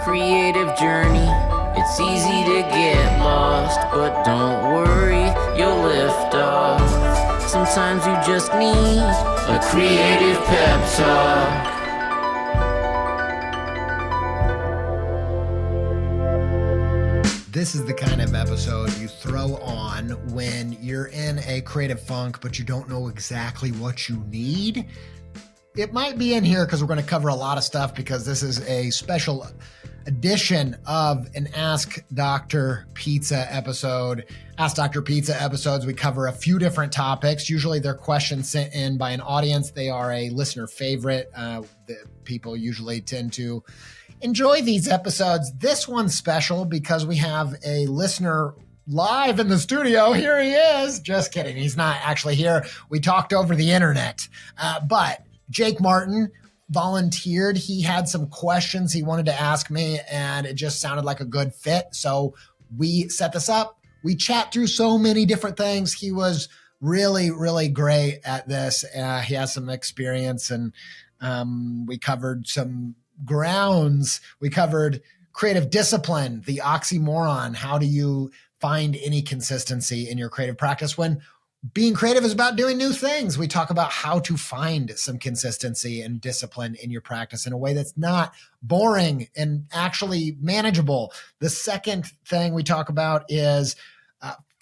creative journey. It's easy to get lost, but don't worry, you'll lift off. Sometimes you just need a creative pep talk. This is the kind of episode you throw on when you're in a creative funk, but you don't know exactly what you need. It might be in here because we're going to cover a lot of stuff because this is a special edition of an Ask Dr. Pizza episode. Ask Dr. Pizza episodes, we cover a few different topics. Usually they're questions sent in by an audience. They are a listener favorite. The people usually tend to enjoy these episodes. This one's special because we have a listener live in the studio. Here he is. Just kidding. He's not actually here. We talked over the internet. But Jake Martin volunteered. He had some questions he wanted to ask me, and it just sounded like a good fit. So we set this up. We chat through so many different things. He was really, really great at this. He has some experience, and we covered some grounds. We covered creative discipline, the oxymoron. How do you find any consistency in your creative practice when being creative is about doing new things? We talk about how to find some consistency and discipline in your practice in a way that's not boring and actually manageable. The second thing we talk about is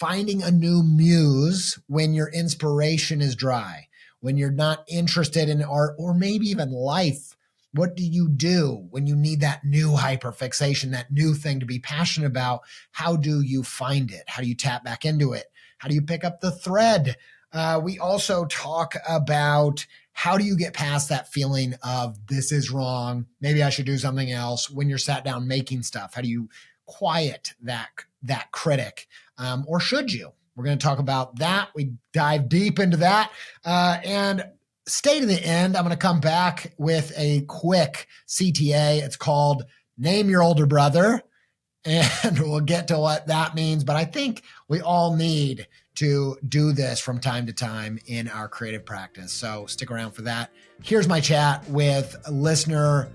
finding a new muse when your inspiration is dry, when you're not interested in art or maybe even life. What do you do when you need that new hyperfixation, that new thing to be passionate about? How do you find it? How do you tap back into it? How do you pick up the thread? We also talk about how do you get past that feeling of this is wrong, maybe I should do something else when you're sat down making stuff. How do you quiet that critic? Or should you? We're going to talk about that. We dive deep into that. And stay to the end. I'm going to come back with a quick CTA. It's called Name Your Older Brother, and we'll get to what that means. But I think we all need to do this from time to time in our creative practice. So stick around for that. Here's my chat with listener,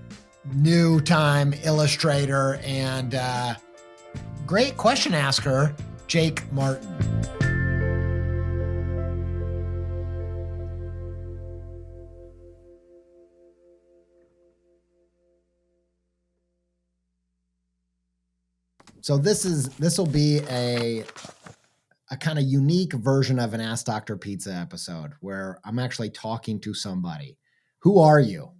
new time illustrator, and great question asker, Jake Martin. So this will be a kind of unique version of an Ask Dr. Pizza episode where I'm actually talking to somebody. Who are you?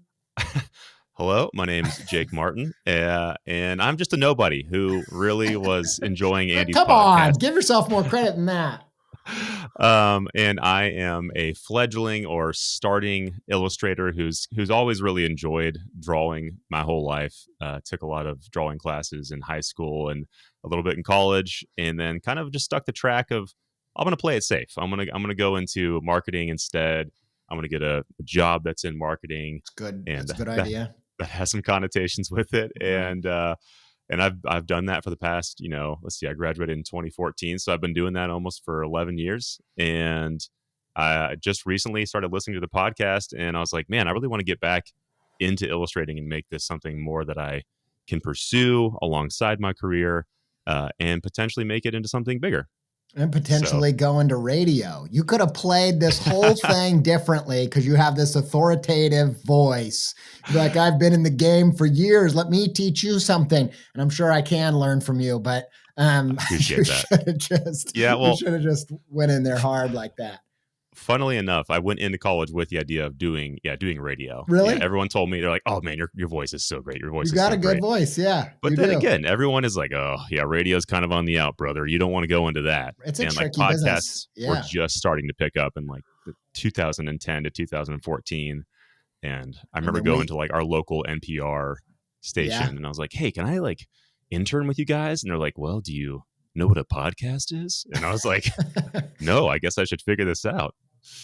Hello, my name's Jake Martin, and I'm just a nobody who really was enjoying Andy's Come podcast. on, give yourself more credit than that. And I am a fledgling or starting illustrator who's always really enjoyed drawing my whole life. Took a lot of drawing classes in high school and a little bit in college, and then kind of just stuck the track of I'm going to play it safe. I'm gonna go into marketing instead. I'm going to get a job that's in marketing. It's good. And it's a good idea. That has some connotations with it, and I've done that for the past, let's see, I graduated in 2014, so I've been doing that almost for 11 years. And I just recently started listening to the podcast, and I was like, man, I really want to get back into illustrating and make this something more that I can pursue alongside my career, and potentially make it into something bigger. And potentially go into radio. You could have played this whole thing differently because you have this authoritative voice. Like, I've been in the game for years. Let me teach you something. And I'm sure I can learn from you, but appreciate that. You should have just went in there hard like that. Funnily enough, I went into college with the idea of doing radio. Really? Yeah, everyone told me, they're like, "Oh man, your voice is so great. Your voice you is got so a good great. voice, yeah." But then again, everyone is like, "Oh yeah, radio's kind of on the out, brother. You don't want to go into that." It's a tricky podcasts business. Yeah. were just starting to pick up in like 2010 to 2014, and I remember going to like our local NPR station, and I was like, "Hey, can I like intern with you guys?" And they're like, "Well, do you know what a podcast is?" And I was like, "No, I guess I should figure this out."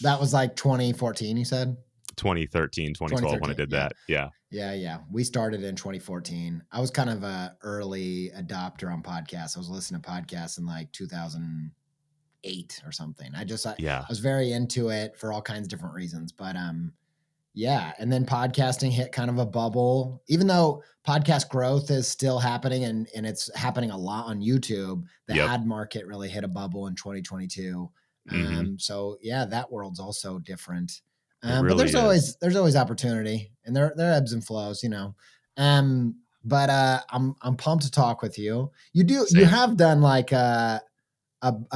That was like 2014, you said? 2013, 2012 when I did that. Yeah. Yeah. We started in 2014. I was kind of a early adopter on podcasts. I was listening to podcasts in like 2008 or something. I was very into it for all kinds of different reasons. But Yeah. And then podcasting hit kind of a bubble, even though podcast growth is still happening and it's happening a lot on YouTube. The Yep. ad market really hit a bubble in 2022. Hmm. So yeah, that world's also different. It But really is. there's always opportunity, and there are ebbs and flows, But I'm pumped to talk with you. You Same. have done like a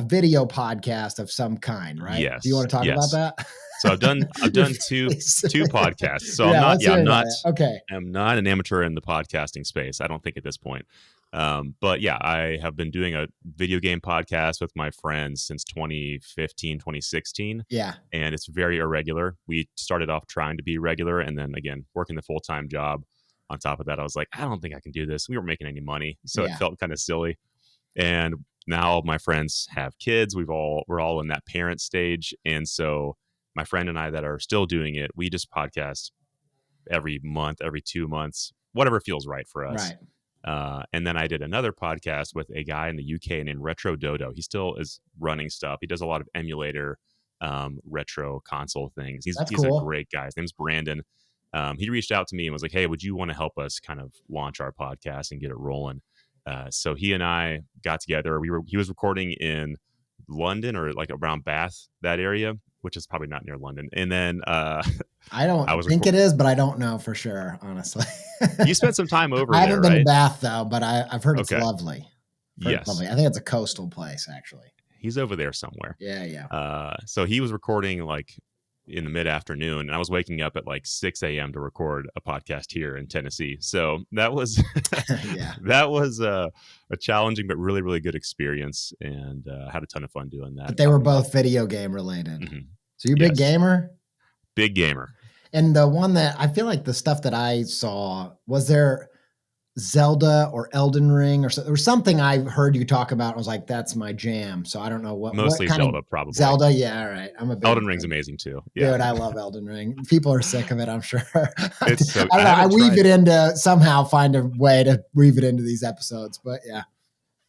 video podcast of some kind, right? Do you Yes. want to talk about Yes. that? So I've Your done face. two podcasts. So Yeah, let's hear about it. Okay. I'm not an amateur in the podcasting space. I don't think at this point. But yeah, I have been doing a video game podcast with my friends since 2015, 2016. Yeah. And it's very irregular. We started off trying to be regular, and then again, working the full-time job. On top of that, I was like, I don't think I can do this. We weren't making any money, so it Yeah. felt kind of silly. And now my friends have kids. We're all in that parent stage, and so my friend and I that are still doing it, we just podcast every month, every 2 months, whatever feels right for us. Right. And then I did another podcast with a guy in the UK named Retro Dodo. He still is running stuff. He does a lot of emulator, retro console things. He's That's cool. a great guy. His name's Brandon. He reached out to me and was like, "Hey, would you want to help us kind of launch our podcast and get it rolling?" So he and I got together. He was recording in London or like around Bath, that area, which is probably not near London. And then I don't I was think it is, but I don't know for sure, honestly. you spent some time over I there, haven't been to right? Bath though, but I've heard it's Okay. lovely. Yes. Lovely. I think it's a coastal place, actually. He's over there somewhere. Yeah, yeah. So he was recording like in the mid afternoon, and I was waking up at like 6 a.m. to record a podcast here in Tennessee. So that was Yeah. that was a challenging but really really good experience, and had a ton of fun doing that. But they were both video game related. Mhm. So you're a big Yes. gamer? Big gamer. And the one that I feel like the stuff that I saw, was there Zelda or Elden Ring or something I heard you talk about? I was like, that's my jam. So I don't know what Mostly kind Zelda, of probably. Zelda. Yeah, all right. I'm a big Elden Ring's amazing too. Yeah. Dude, I love Elden Ring. People are sick of it, I'm sure. It's so, I don't know. I weave it into somehow find a way to weave it into these episodes, but yeah.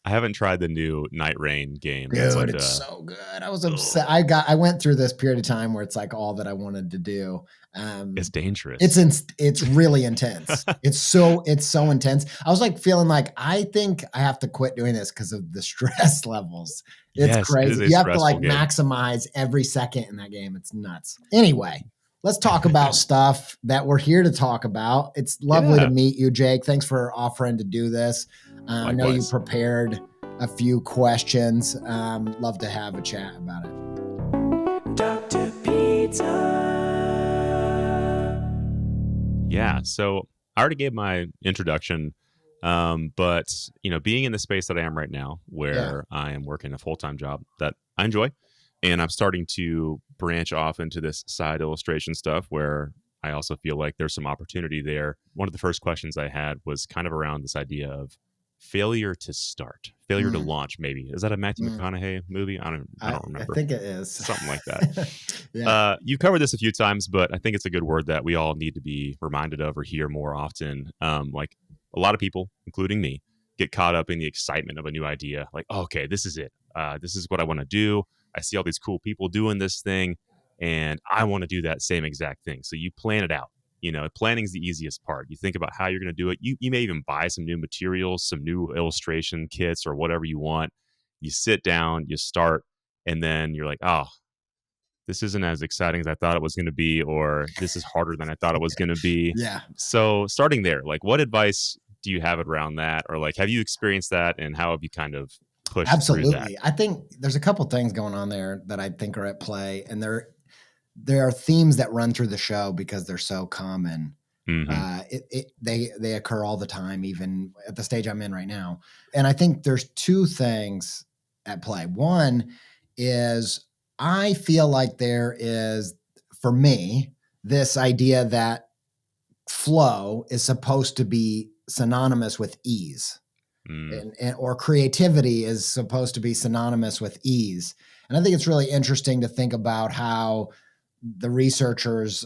I haven't tried the new Night Rain game. Dude, That's like it's so good. I was upset. I went through this period of time where it's like all that I wanted to do. It's dangerous. It's really intense. It's so intense. I was like feeling like I think I have to quit doing this because of the stress levels. It's Yes, crazy. it is a You have to like stressful game. maximize every second in that game. It's nuts. Anyway, let's talk about stuff that we're here to talk about. It's lovely to meet you, Jake. Thanks for offering to do this. I know you prepared a few questions. Love to have a chat about it. Dr. Pizza. Yeah, so I already gave my introduction, but being in the space that I am right now, where I am working a full-time job that I enjoy, and I'm starting to branch off into this side illustration stuff where I also feel like there's some opportunity there. One of the first questions I had was kind of around this idea of failure to start, failure to launch. Maybe is that a Matthew McConaughey movie? I don't remember. I think it is Something like that. Yeah. You covered this a few times, but I think it's a good word that we all need to be reminded of or hear more often. Like a lot of people, including me, get caught up in the excitement of a new idea. Like, oh, okay, this is it. This is what I want to do. I see all these cool people doing this thing, and I want to do that same exact thing. So you plan it out. Planning is the easiest part. You think about how you're going to do it. You may even buy some new materials, some new illustration kits or whatever you want. You sit down, you start, and then you're like, oh, this isn't as exciting as I thought it was going to be, or this is harder than I thought it was going to be. Yeah. So starting there, like what advice do you have around that? Or like, have you experienced that, and how have you kind of pushed through that? Absolutely. I think there's a couple things going on there that I think are at play, and there are themes that run through the show because they're so common. They occur all the time, even at the stage I'm in right now. And I think there's two things at play. One is I feel like there is, for me, this idea that flow is supposed to be synonymous with ease. Or creativity is supposed to be synonymous with ease. And I think it's really interesting to think about how the researchers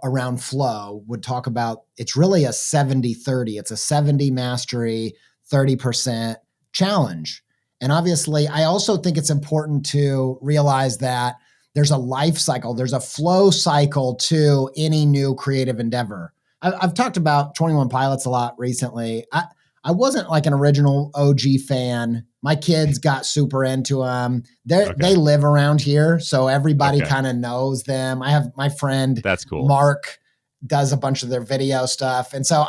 around flow would talk about it's really a 70-30. It's a 70 mastery, 30% challenge. And obviously, I also think it's important to realize that there's a life cycle, there's a flow cycle to any new creative endeavor. I've talked about 21 Pilots a lot recently. I wasn't like an original OG fan. My kids got super into them. They live around here, so everybody kind of knows them. I have my friend That's cool. Mark does a bunch of their video stuff, and so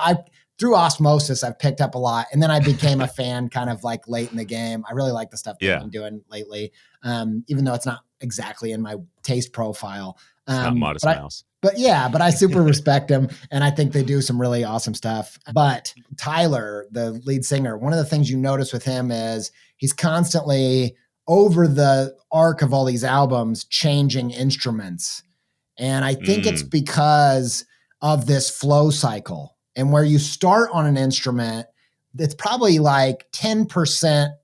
through osmosis, I've picked up a lot. And then I became a fan kind of like late in the game. I really like the stuff they've been doing lately, even though it's not exactly in my taste profile. It's not Modest Mouse. But I super respect them, and I think they do some really awesome stuff. But Tyler, the lead singer, one of the things you notice with him is he's constantly, over the arc of all these albums, changing instruments. And I think it's because of this flow cycle. And where you start on an instrument, it's probably like 10%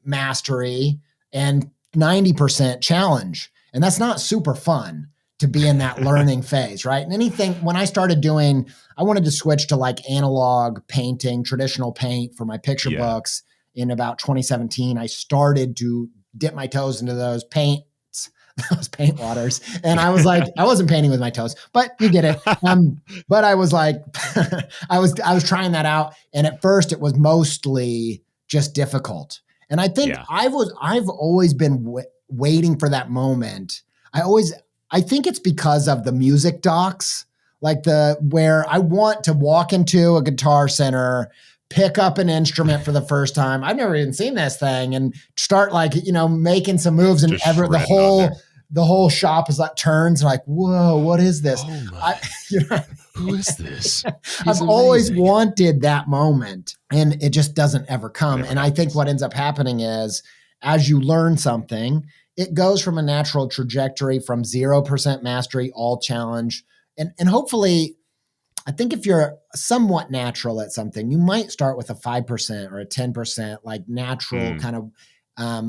mastery and 90% challenge. And that's not super fun to be in that learning phase, right? And when I started doing, I wanted to switch to like analog painting, traditional paint for my picture books in about 2017. I started to dip my toes into those paint waters. And I was like, I wasn't painting with my toes, but you get it. But I was like, I was trying that out. And at first it was mostly just difficult. And I think I've always been waiting for that moment. I think it's because of the music docs, like where I want to walk into a Guitar Center, pick up an instrument for the first time. I've never even seen this thing, and start like, making some moves, and the whole shop is like turns and like, whoa, what is this? Oh who is this? I've always wanted that moment, and it just doesn't ever come. And I think what ends up happening is, as you learn something, it goes from a natural trajectory from 0% mastery, all challenge. And hopefully, I think if you're somewhat natural at something, you might start with a 5% or a 10%, like natural kind of,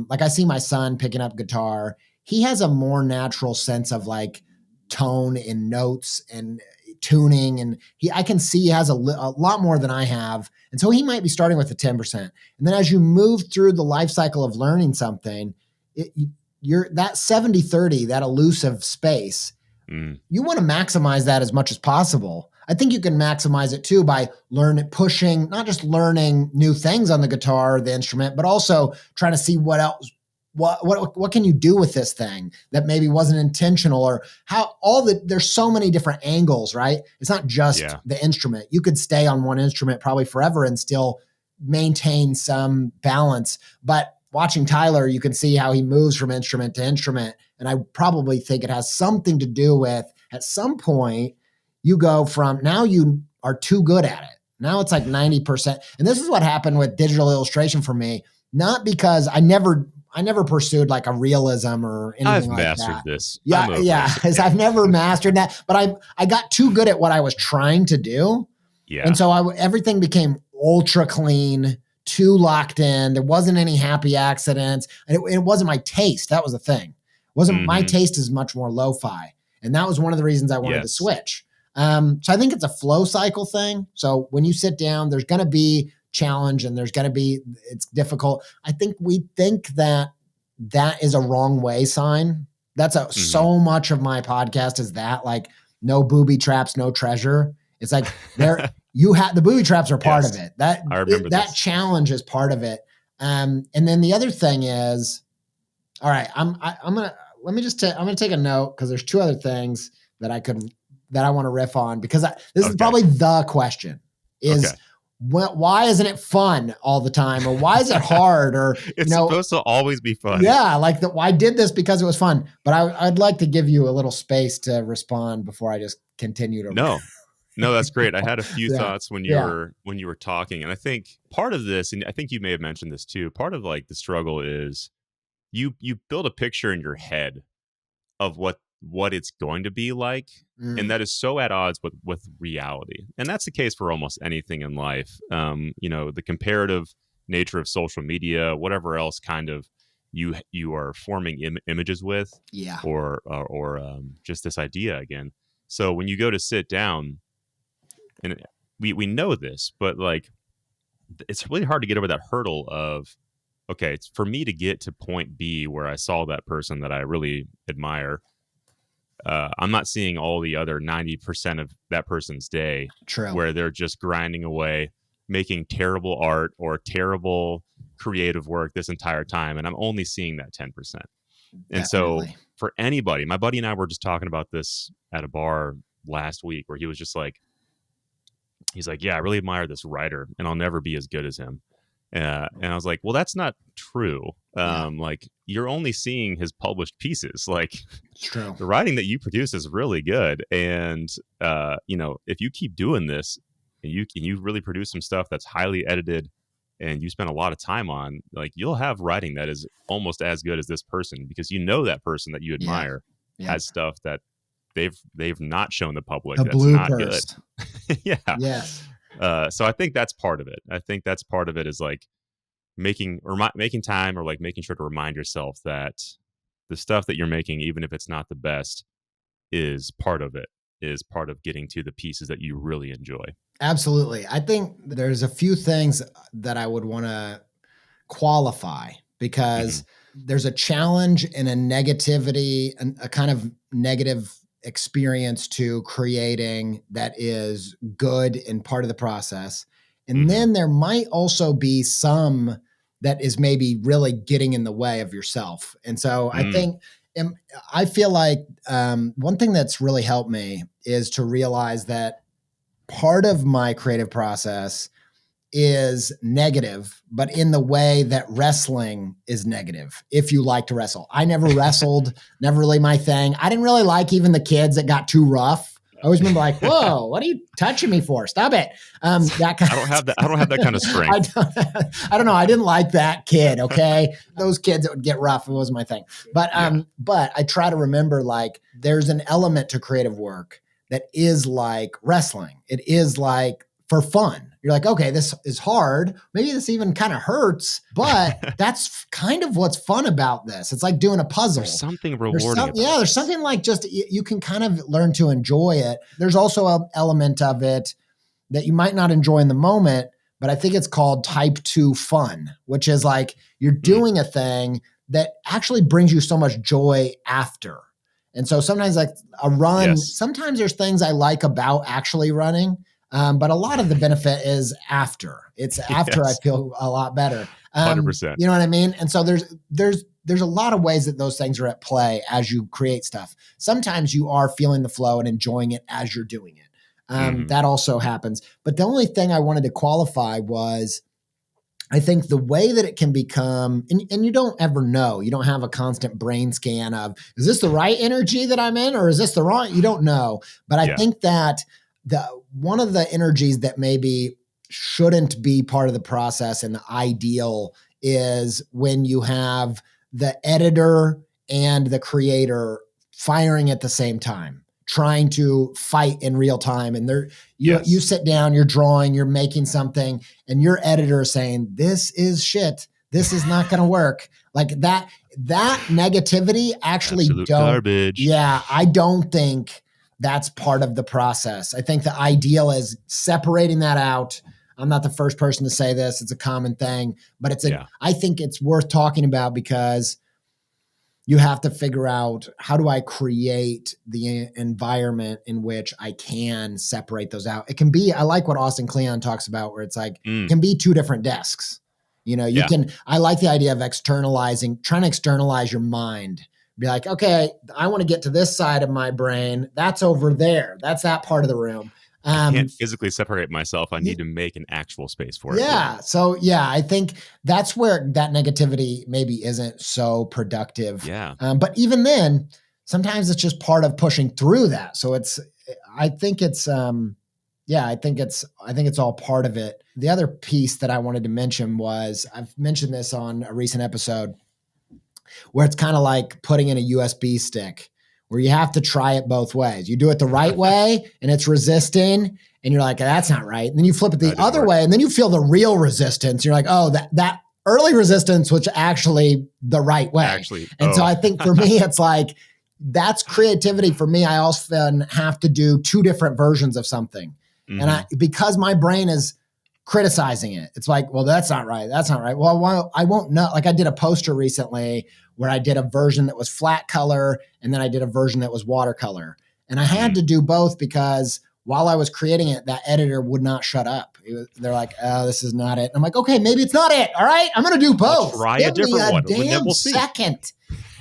like I see my son picking up guitar. He has a more natural sense of like tone and notes and tuning. And I can see he has a lot more than I have. And so he might be starting with a 10%. And then as you move through the life cycle of learning something, you're that 70-30, that elusive space, you want to maximize that as much as possible. I think you can maximize it too by pushing, not just learning new things on the guitar or the instrument, but also trying to see what else, what can you do with this thing that maybe wasn't intentional, or there's so many different angles, right? It's not just the instrument. You could stay on one instrument probably forever and still maintain some balance. But watching Tyler, you can see how he moves from instrument to instrument. And I probably think it has something to do with, at some point, you go from, now you are too good at it. Now it's like 90%. And this is what happened with digital illustration for me, not because I never pursued like a realism or anything like that. I've mastered this. Yeah. I've never mastered that, but I got too good at what I was trying to do. Yeah. And so everything became ultra clean, too locked in. There wasn't any happy accidents. And it wasn't my taste. That was the thing. It wasn't my taste is much more lo-fi. And that was one of the reasons I wanted to switch. So I think it's a flow cycle thing. So when you sit down, there's going to be challenge, and it's difficult. I think we think that is a wrong way sign. That's so much of my podcast is that, like, no booby traps, no treasure. It's like the booby traps are part of it. That challenge is part of it. And then the other thing is, all right, I'm going to take a note, because there's two other things that I want to riff on, because this is probably the question is, why isn't it fun all the time? Or why is it hard? Or it's supposed to always be fun. Yeah. Like I did this because it was fun, but I'd like to give you a little space to respond before I just continue to. No, that's great. I had a few thoughts when you were talking. And I think part of this, and I think you may have mentioned this too, part of like the struggle is you build a picture in your head of what it's going to be like, and that is so at odds with reality. And that's the case for almost anything in life. The comparative nature of social media, whatever else kind of you are forming images with, or just this idea again. So when you go to sit down, and we know this, but like, it's really hard to get over that hurdle of okay, it's for me to get to point B where I saw that person that I really admire. I'm not seeing all the other 90% of that person's day True. where they're just grinding away, making terrible art or terrible creative work this entire time. And I'm only seeing that 10%. And so Definitely. for anybody, my buddy and I were just talking about this at a bar last week where he was just like, he's like, yeah, I really admire this writer and I'll never be as good as him. And I was like, well, that's not true. Yeah. Like you're only seeing his published pieces. Like It's true. the writing that you produce is really good. And, you know, if you keep doing this and you really produce some stuff that's highly edited and you spend a lot of time on, like you'll have writing that is almost as good as this person because you know that person that you Yeah. admire Yeah. has stuff that they've not shown the public The that's not good. bloopers. Yeah. Yes. So I think that's part of it. I think that's part of it is like making time or like making sure to remind yourself that the stuff that you're making, even if it's not the best, is part of it, is part of getting to the pieces that you really enjoy. Absolutely. I think there's a few things that I would want to qualify because there's a challenge and a negativity and a kind of negative experience to creating that is good and part of the process. And then there might also be some that is maybe really getting in the way of yourself. And so I feel like one thing that's really helped me is to realize that part of my creative process is negative, but in the way that wrestling is negative. If you like to wrestle, I never wrestled, never really my thing. I didn't really like even the kids that got too rough. I always remember like, whoa, what are you touching me for? Stop it. That kind I don't have that kind of strength. I don't know. I didn't like that kid. Okay. Those kids that would get rough. It wasn't my thing. But I try to remember like there's an element to creative work that is like wrestling. It is like for fun. You're like, okay, this is hard. Maybe this even kind of hurts, but that's kind of what's fun about this. It's like doing a puzzle. There's something rewarding. There's something like just you can kind of learn to enjoy it. There's also an element of it that you might not enjoy in the moment, but I think it's called type 2 fun, which is like you're doing a thing that actually brings you so much joy after. And so sometimes like a run, sometimes there's things I like about actually running. But a lot of the benefit is after. It's after I feel a lot better. 100%. You know what I mean? And so there's a lot of ways that those things are at play as you create stuff. Sometimes you are feeling the flow and enjoying it as you're doing it. That also happens. But the only thing I wanted to qualify was I think the way that it can become, and you don't ever know, you don't have a constant brain scan of, is this the right energy that I'm in or is this the wrong? You don't know. But I think that one of the energies that maybe shouldn't be part of the process and the ideal is when you have the editor and the creator firing at the same time, trying to fight in real time. And you sit down, you're drawing, you're making something, and your editor is saying, this is shit. This is not going to work. Like that negativity actually Absolute garbage. Yeah, I don't think that's part of the process. I think the ideal is separating that out. I'm not the first person to say this. It's a common thing, but I think it's worth talking about because you have to figure out how do I create the environment in which I can separate those out. It can be, I like what Austin Kleon talks about where it's like, it can be two different desks. You know, I like the idea of trying to externalize your mind. Be like, okay, I want to get to this side of my brain. That's over there. That's that part of the room. I can't physically separate myself. I need to make an actual space for it. Yeah. So I think that's where that negativity maybe isn't so productive. Yeah. But even then, sometimes it's just part of pushing through that. So I think it's all part of it. The other piece that I wanted to mention was I've mentioned this on a recent episode where it's kind of like putting in a USB stick where you have to try it both ways. You do it the right way and it's resisting and you're like, that's not right. And then you flip it the other way and then you feel the real resistance. You're like, oh, that early resistance was actually the right way. So I think for me, it's like, that's creativity for me. I often have to do two different versions of something. And because my brain is criticizing it. It's like, well, that's not right. That's not right. Well, I won't know. Like I did a poster recently where I did a version that was flat color and then I did a version that was watercolor. And I had to do both because while I was creating it, that editor would not shut up. They're like, oh, this is not it. And I'm like, okay, maybe it's not it. All right, I'm going to do both. I'll try Give a different me one. damn We'll see. second.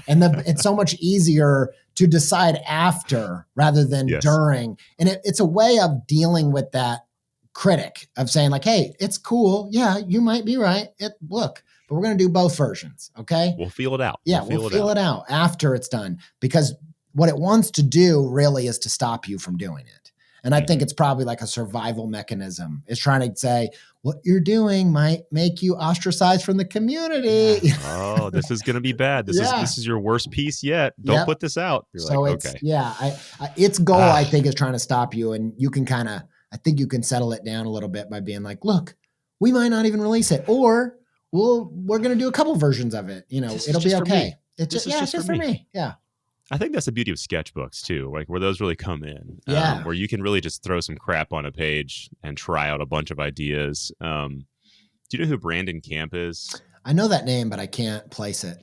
And it's so much easier to decide after rather than during. And it's a way of dealing with that critic of saying like, hey, it's cool. Yeah, you might be right. Look, but we're going to do both versions. Okay. We'll feel it out. Yeah, we'll feel it out after it's done, because what it wants to do really is to stop you from doing it. And I think it's probably like a survival mechanism. It's trying to say what you're doing might make you ostracized from the community. Yeah. Oh, this is going to be bad. This is your worst piece yet. Don't put this out. You're so like, it's, okay. Its goal, I think, is trying to stop you. And you can I think you can settle it down a little bit by being like, look, we might not even release it, or we're going to do a couple versions of it. It'll be okay. It's just for me. Yeah. I think that's the beauty of sketchbooks too, like where those really come in, where you can really just throw some crap on a page and try out a bunch of ideas. Do you know who Brandon Camp is? I know that name, but I can't place it.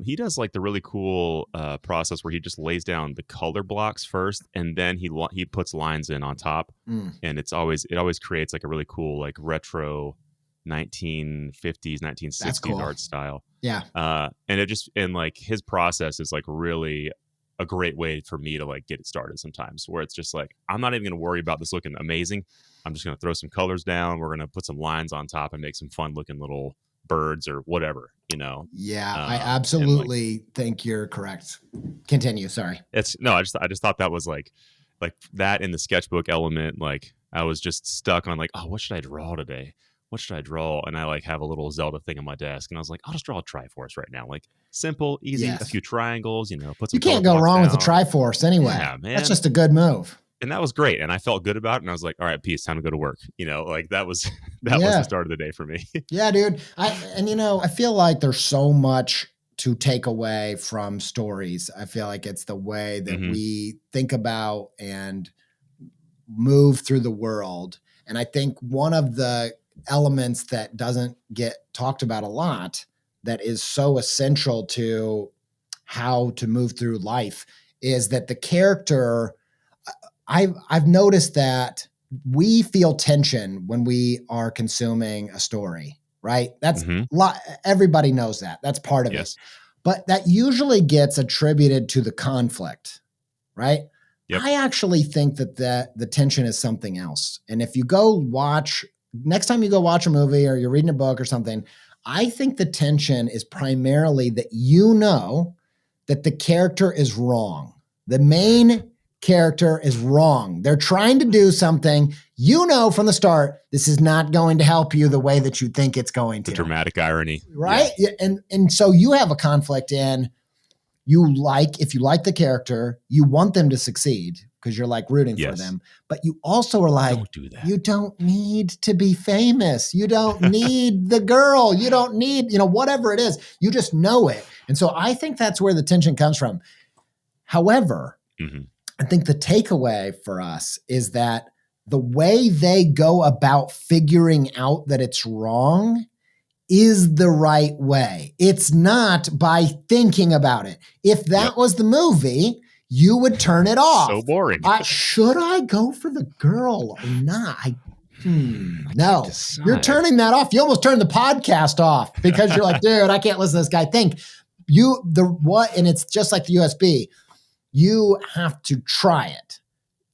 He does like the really cool process where he just lays down the color blocks first, and then he puts lines in on top, and it always creates like a really cool like retro 1950s 1960s art style. Yeah. And like his process is like really a great way for me to like get it started sometimes, where it's just like, I'm not even going to worry about this looking amazing. I'm just going to throw some colors down. We're going to put some lines on top and make some fun looking little birds or whatever, Yeah, I absolutely think you're correct. Continue. Sorry. I just thought that was like that in the sketchbook element. Like I was just stuck on like, oh, what should I draw today? What should I draw? And I like have a little Zelda thing on my desk, and I was like, I'll just draw a Triforce right now. Like simple, easy, a few triangles, put some. You can't go wrong with a Triforce anyway. Yeah, man. That's just a good move. And that was great. And I felt good about it. And I was like, all right, peace, time to go to work. Like that was the start of the day for me. Yeah, dude. I feel like there's so much to take away from stories. I feel like it's the way that we think about and move through the world. And I think one of the elements that doesn't get talked about a lot that is so essential to how to move through life is that the character, I've noticed that we feel tension when we are consuming a story, right? That's everybody knows that. That's part of it. But that usually gets attributed to the conflict, right? Yep. I actually think that the tension is something else. And if you next time you go watch a movie or you're reading a book or something, I think the tension is primarily that that the character is wrong. The main character is wrong. They're trying to do something. From the start, this is not going to help you the way that you think it's going to. The dramatic irony. Right? Yeah. And so you have a conflict in if you like the character, you want them to succeed because you're like rooting for them. But you also are like, don't do that. You don't need to be famous. You don't need the girl. You don't need, whatever it is. You just know it. And so I think that's where the tension comes from. However, I think the takeaway for us is that the way they go about figuring out that it's wrong is the right way. It's not by thinking about it. If that was the movie, you would turn it off. So boring. Should I go for the girl or not? No, you're turning that off. You almost turned the podcast off because you're like, dude, I can't listen to this guy think. And it's just like the USB. You have to try it.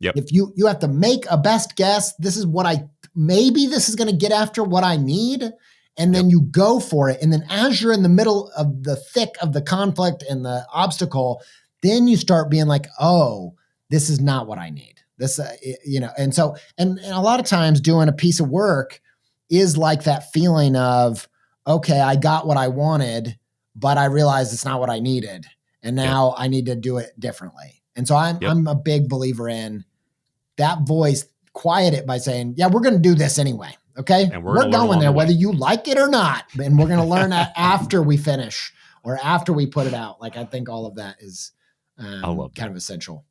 Yep. If you have to make a best guess, this is going to get after what I need. And then you go for it. And then as you're in the middle of the thick of the conflict and the obstacle, then you start being like, oh, this is not what I need. This, and so, and a lot of times doing a piece of work is like that feeling of, okay, I got what I wanted, but I realized it's not what I needed. And now I need to do it differently. And so I'm a big believer in that voice, quiet it by saying, yeah, we're going to do this anyway. Okay. And we're going there, whether you like it or not. And we're going to learn that after we finish or after we put it out. Like, I think all of that is kind of essential.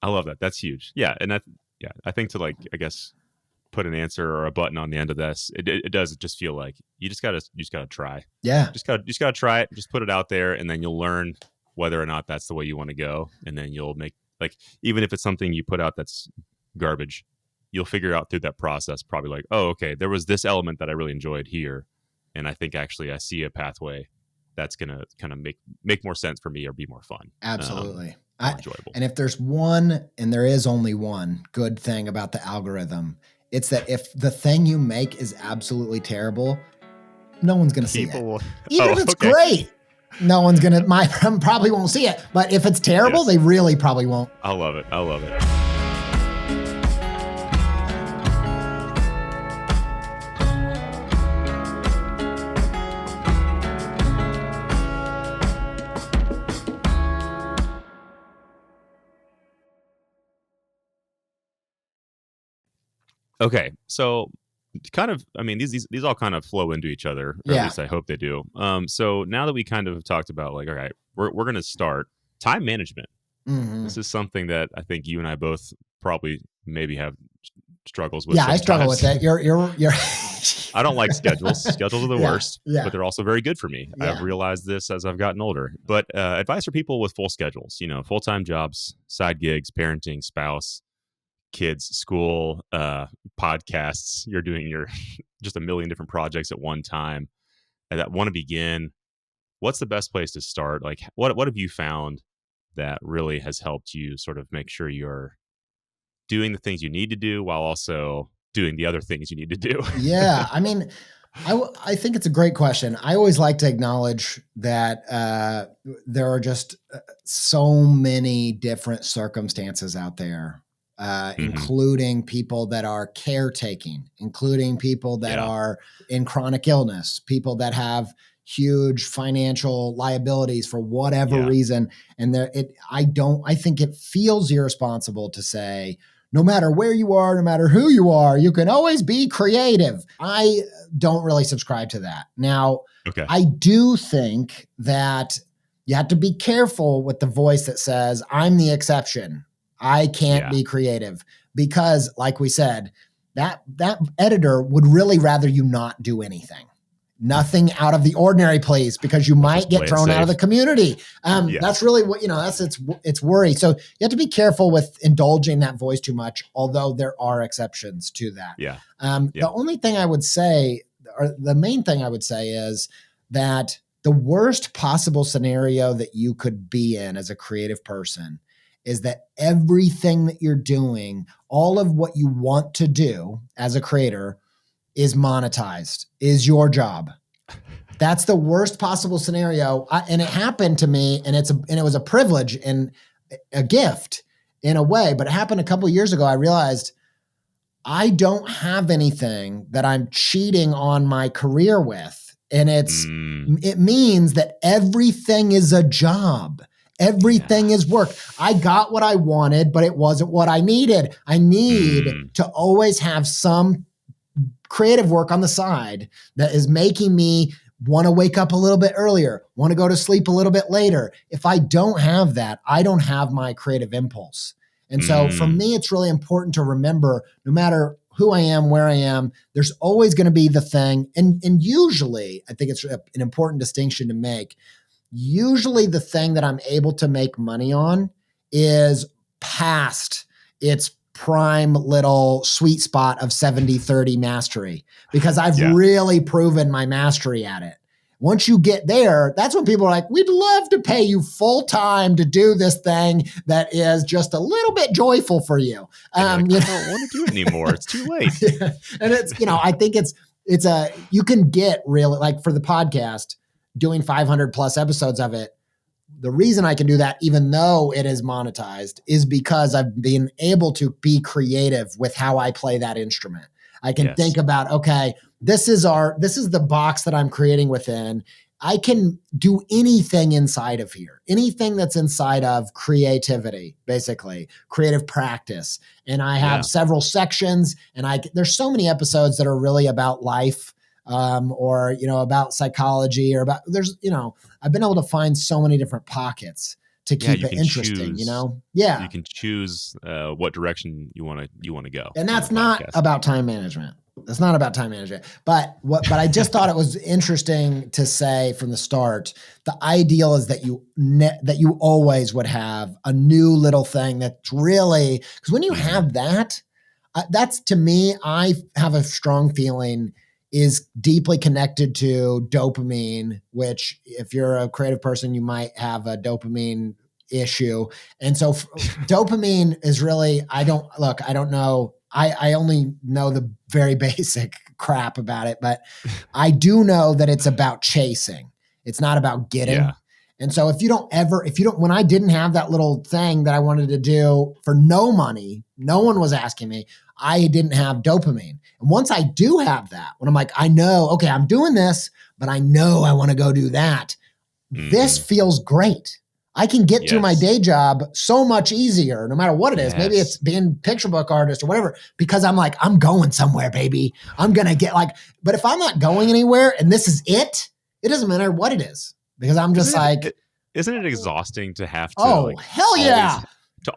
I love that. That's huge. Yeah. And I think to like, I guess, put an answer or a button on the end of this. It does just feel like you just gotta try. Yeah. Just gotta try it. Just put it out there, and then you'll learn whether or not that's the way you want to go. And then you'll make, like, even if it's something you put out that's garbage, you'll figure out through that process probably like, oh, okay, there was this element that I really enjoyed here, and I think actually I see a pathway that's gonna kind of make more sense for me or be more fun. Absolutely. More enjoyable. And if there's one, and there is only one good thing about the algorithm, it's that if the thing you make is absolutely terrible, no one's going to see it. Even if it's great, no one's going to, probably won't see it. But if it's terrible, they really probably won't. I love it. Okay, so kind of, I mean, these all kind of flow into each other, or at least I hope they do. So now that we kind of talked about, like, all right, we're going to start time management. Mm-hmm. This is something that I think you and I both probably maybe have struggles with. Yeah, I struggle with it. You're. I don't like schedules. Schedules are the worst, yeah. But they're also very good for me. Yeah. I've realized this as I've gotten older. But advice for people with full schedules, full-time jobs, side gigs, parenting, spouse, kids, school, podcasts. You're doing your just a million different projects at one time and that want to begin. What's the best place to start? Like, what have you found that really has helped you sort of make sure you're doing the things you need to do while also doing the other things you need to do? Yeah. I mean, I think it's a great question. I always like to acknowledge that there are just so many different circumstances out there, including people that are caretaking, including people that are in chronic illness, people that have huge financial liabilities for whatever reason. And I think it feels irresponsible to say, no matter where you are, no matter who you are, you can always be creative. I don't really subscribe to that. Now, I do think that you have to be careful with the voice that says, I'm the exception. I can't be creative. Because, like we said, that editor would really rather you not do anything. Nothing out of the ordinary, please, because you might get thrown out of the community. That's really what, that's it's worry. So you have to be careful with indulging that voice too much, although there are exceptions to that. The only thing I would say, or the main thing I would say, is that the worst possible scenario that you could be in as a creative person is that everything that you're doing, all of what you want to do as a creator, is monetized, is your job. That's the worst possible scenario. And it happened to me, and it was a privilege and a gift in a way, but it happened a couple of years ago. I realized I don't have anything that I'm cheating on my career with. And it means that everything is a job. Everything is work. I got what I wanted, but it wasn't what I needed. I need to always have some creative work on the side that is making me want to wake up a little bit earlier, want to go to sleep a little bit later. If I don't have that, I don't have my creative impulse. And so for me, it's really important to remember, no matter who I am, where I am, there's always going to be the thing. And usually, I think it's an important distinction to make. Usually the thing that I'm able to make money on is past its prime little sweet spot of 70-30 mastery, because I've really proven my mastery at it. Once you get there, that's when people are like, we'd love to pay you full time to do this thing that is just a little bit joyful for you. I don't want to do it anymore. It's too late. And it's, I think you can get really, like, for the podcast, doing 500 plus episodes of it. The reason I can do that, even though it is monetized, is because I've been able to be creative with how I play that instrument. I can think about, okay, this is the box that I'm creating within. I can do anything inside of here, anything that's inside of creativity, basically creative practice. And I have several sections, and there's so many episodes that are really about life, or, about psychology, or about, I've been able to find so many different pockets to Yeah, keep you it can interesting, choose. Yeah. You can choose what direction you want to go And on the that's not podcast. about time management. That's not about time management. But I just thought it was interesting to say from the start, the ideal is that you always would have a new little thing that's really, because when you have that, that's, to me, I have a strong feeling is deeply connected to dopamine, which if you're a creative person, you might have a dopamine issue. And so dopamine is really, I don't know. I only know the very basic crap about it, but I do know that it's about chasing. It's not about getting. Yeah. And so when I didn't have that little thing that I wanted to do for no money, no one was asking me, I didn't have dopamine. And once I do have that, when I'm like, I know, okay, I'm doing this, but I know I want to go do that. This feels great. I can get to my Yes. day job so much easier, no matter what it is. Maybe it's Yes. being picture book artist or whatever, because I'm like, I'm going somewhere, baby. I'm going to get but if I'm not going anywhere and this is it doesn't matter what it is, because I'm just Isn't it exhausting to have to oh, like hell yeah.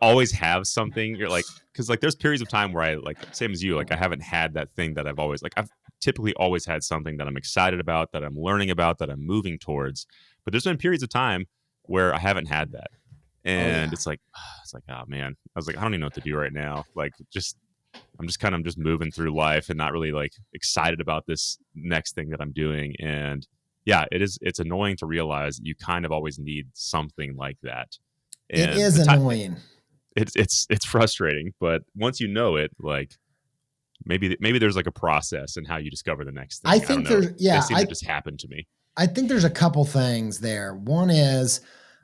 always have something? You're like, because like there's periods of time where I like, same as you, like I haven't had that thing that I've typically always had something that I'm excited about, that I'm learning about, that I'm moving towards. But there's been periods of time where I haven't had that. Oh, yeah. And it's like, oh man, I was like, I don't even know what to do right now. Like, I'm just kind of just moving through life and not really like excited about this next thing that I'm doing. And yeah, it's annoying to realize you kind of always need something like that. It And is annoying. It's frustrating, but once you know it, like maybe there's like a process in how you discover the next thing. I I think don't know. yeah, It seemed to just happen to me. I think there's a couple things there. One is,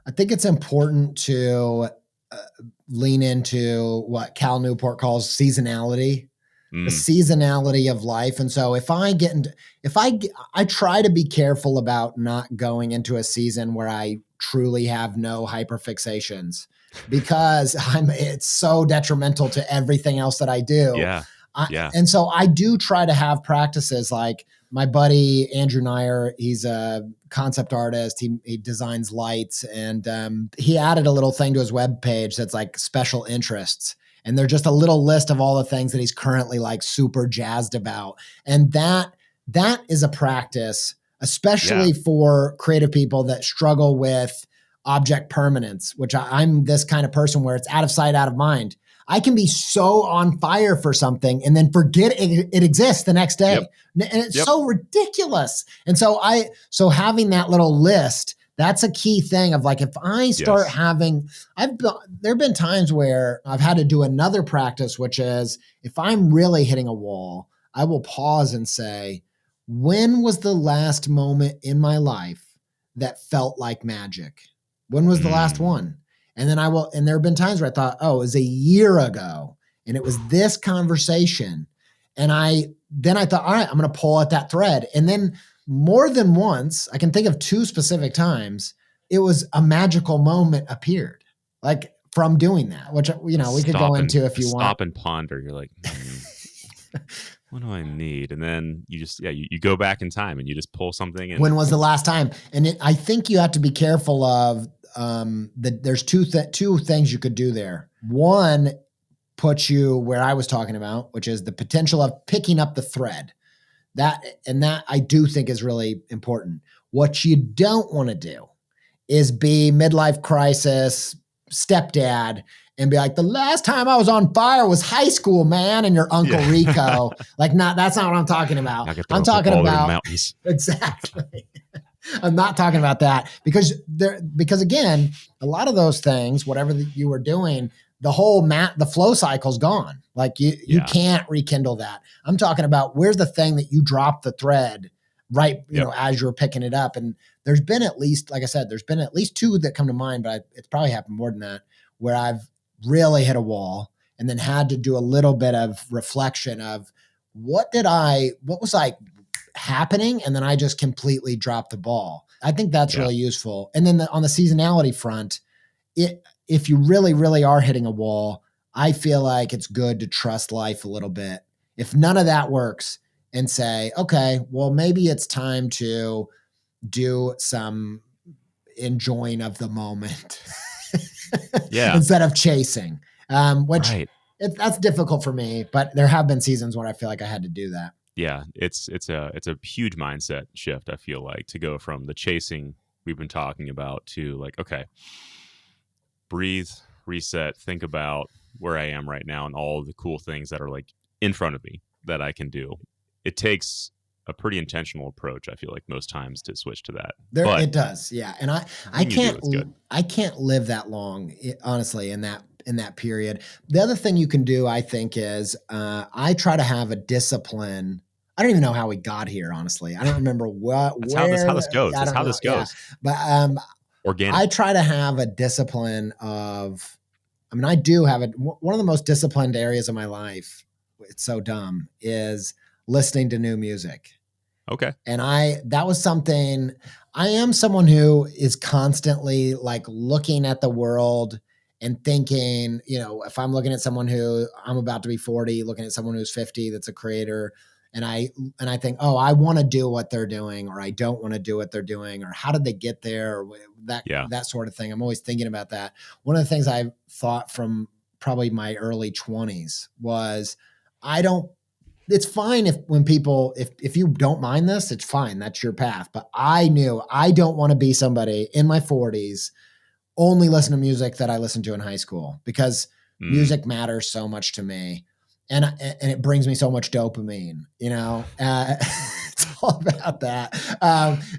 I think it's important to uh, lean into what Cal Newport calls seasonality, the Mm, seasonality of life. And so I try to be careful about not going into a season where I truly have no hyperfixations, because it's so detrimental to everything else that I do. yeah. Yeah. And so I do try to have practices like my buddy Andrew Nyer. He's a concept artist. He designs lights, and he added a little thing to his webpage that's like special interests. And they're just a little list of all the things that he's currently like super jazzed about. And that is a practice, Yeah. especially for creative people that struggle with object permanence, which I'm this kind of person where it's out of sight, out of mind. I can be so on fire for something and then forget it exists the next day. Yep. And it's Yep. so ridiculous. And so having that little list, that's a key thing of like, if I start Yes. having, there have been times where I've had to do another practice, which is if I'm really hitting a wall, I will pause and say, when was the last moment in my life that felt like magic? When was the last Mm, one? And then and there have been times where I thought, oh, it was a year ago. And it was this conversation. And then I thought, all right, I'm going to pull at that thread. And then more than once, I can think of two specific times, it was a magical moment appeared, like from doing that, which, we could go into if you want. Stop and ponder. You're like, what do I need? And then you just, you go back in time and you just pull something. And When was the last time? And I think you have to be careful of that. There's two things you could do there. One puts you where I was talking about, which is the potential of picking up the thread. That I do think is really important. What you don't want to do is be midlife crisis stepdad and be like, the last time I was on fire was high school, man, and your Uncle Rico. Like, that's not what I'm talking about. I'm talking about mountains. Exactly. I'm not talking about that because again, a lot of those things, whatever you were doing, the flow cycle's gone. Like you can't rekindle that. I'm talking about where's the thing that you dropped the thread right, as you're picking it up. And there's been at least, like I said, there's been at least two that come to mind, but it's probably happened more than that, where I've really hit a wall and then had to do a little bit of reflection of what was like happening, and then I just completely dropped the ball. I think that's really useful. And then on the seasonality front, if you really, really are hitting a wall, I feel like it's good to trust life a little bit. If none of that works, and say, okay, well, maybe it's time to do some enjoying of the moment. Yeah. instead of chasing, which Right. that's difficult for me. But there have been seasons when I feel like I had to do that. Yeah. It's a huge mindset shift, I feel like, to go from the chasing we've been talking about to like, okay, breathe, reset, think about where I am right now and all the cool things that are like in front of me that I can do. It takes a pretty intentional approach, I feel like, most times to switch to that. But It does, yeah. And I when you do, can't it's good. I can't live that long, honestly, in that period. The other thing you can do, I think, is I try to have a discipline. I don't even know how we got here, honestly. I don't remember That's how where this goes. I That's don't how know. this Yeah, goes. but I Organic. try to have a discipline of. I mean, I do have one of the most disciplined areas of my life. It's so dumb is listening to new music. Okay. And that was something. I am someone who is constantly like looking at the world and thinking, if I'm looking at someone who I'm about to be 40, looking at someone who's 50 that's a creator, and I think, oh, I want to do what they're doing, or I don't want to do what they're doing, or how did they get there, or Yeah. that sort of thing. I'm always thinking about that. One of the things I thought from probably my early 20s was I don't it's fine if you don't mind this, it's fine. That's your path. But I knew I don't want to be somebody in my 40s only listen to music that I listened to in high school, because music matters so much to me. And it brings me so much dopamine, it's all about that.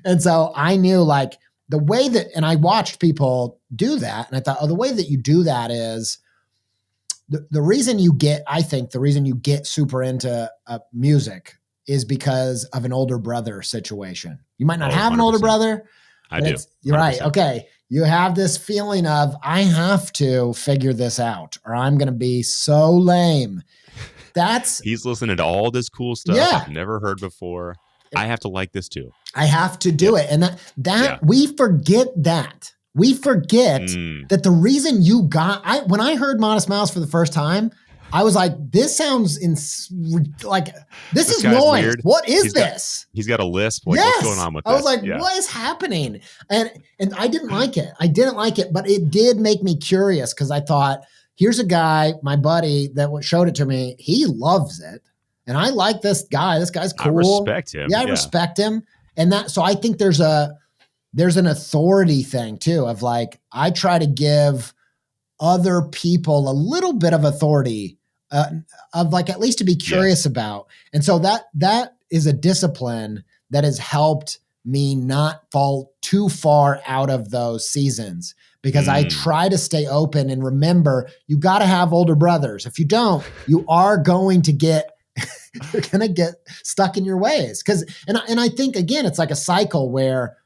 And so I knew like the way and I watched people do that. And I thought, oh, the way that you do that is, the reason you get super into music is because of an older brother situation. You might not have an older 100%. brother. I do. You're 100%. right. Okay. You have this feeling of, I have to figure this out or I'm going to be so lame. He's listening to all this cool stuff I've never heard before. I have to like this too. I have to do it. And we forget that. We forget that the reason when I heard Modest Mouse for the first time, I was like, this sounds this is noise. Weird. What is this? He's got a lisp. Like, what's going on with this? I was like, what is happening? And I didn't like it. But it did make me curious, because I thought, here's a guy, my buddy that showed it to me. He loves it. And I like this guy. This guy's cool. I respect him. Yeah, I respect him. And so I think there's an authority thing too, of like, I try to give other people a little bit of authority, of like, at least to be curious about. And so that is a discipline that has helped me not fall too far out of those seasons, because I try to stay open and remember, you got to have older brothers. If you don't, you are going to get you're going to get stuck in your ways. And I think, again, it's like a cycle where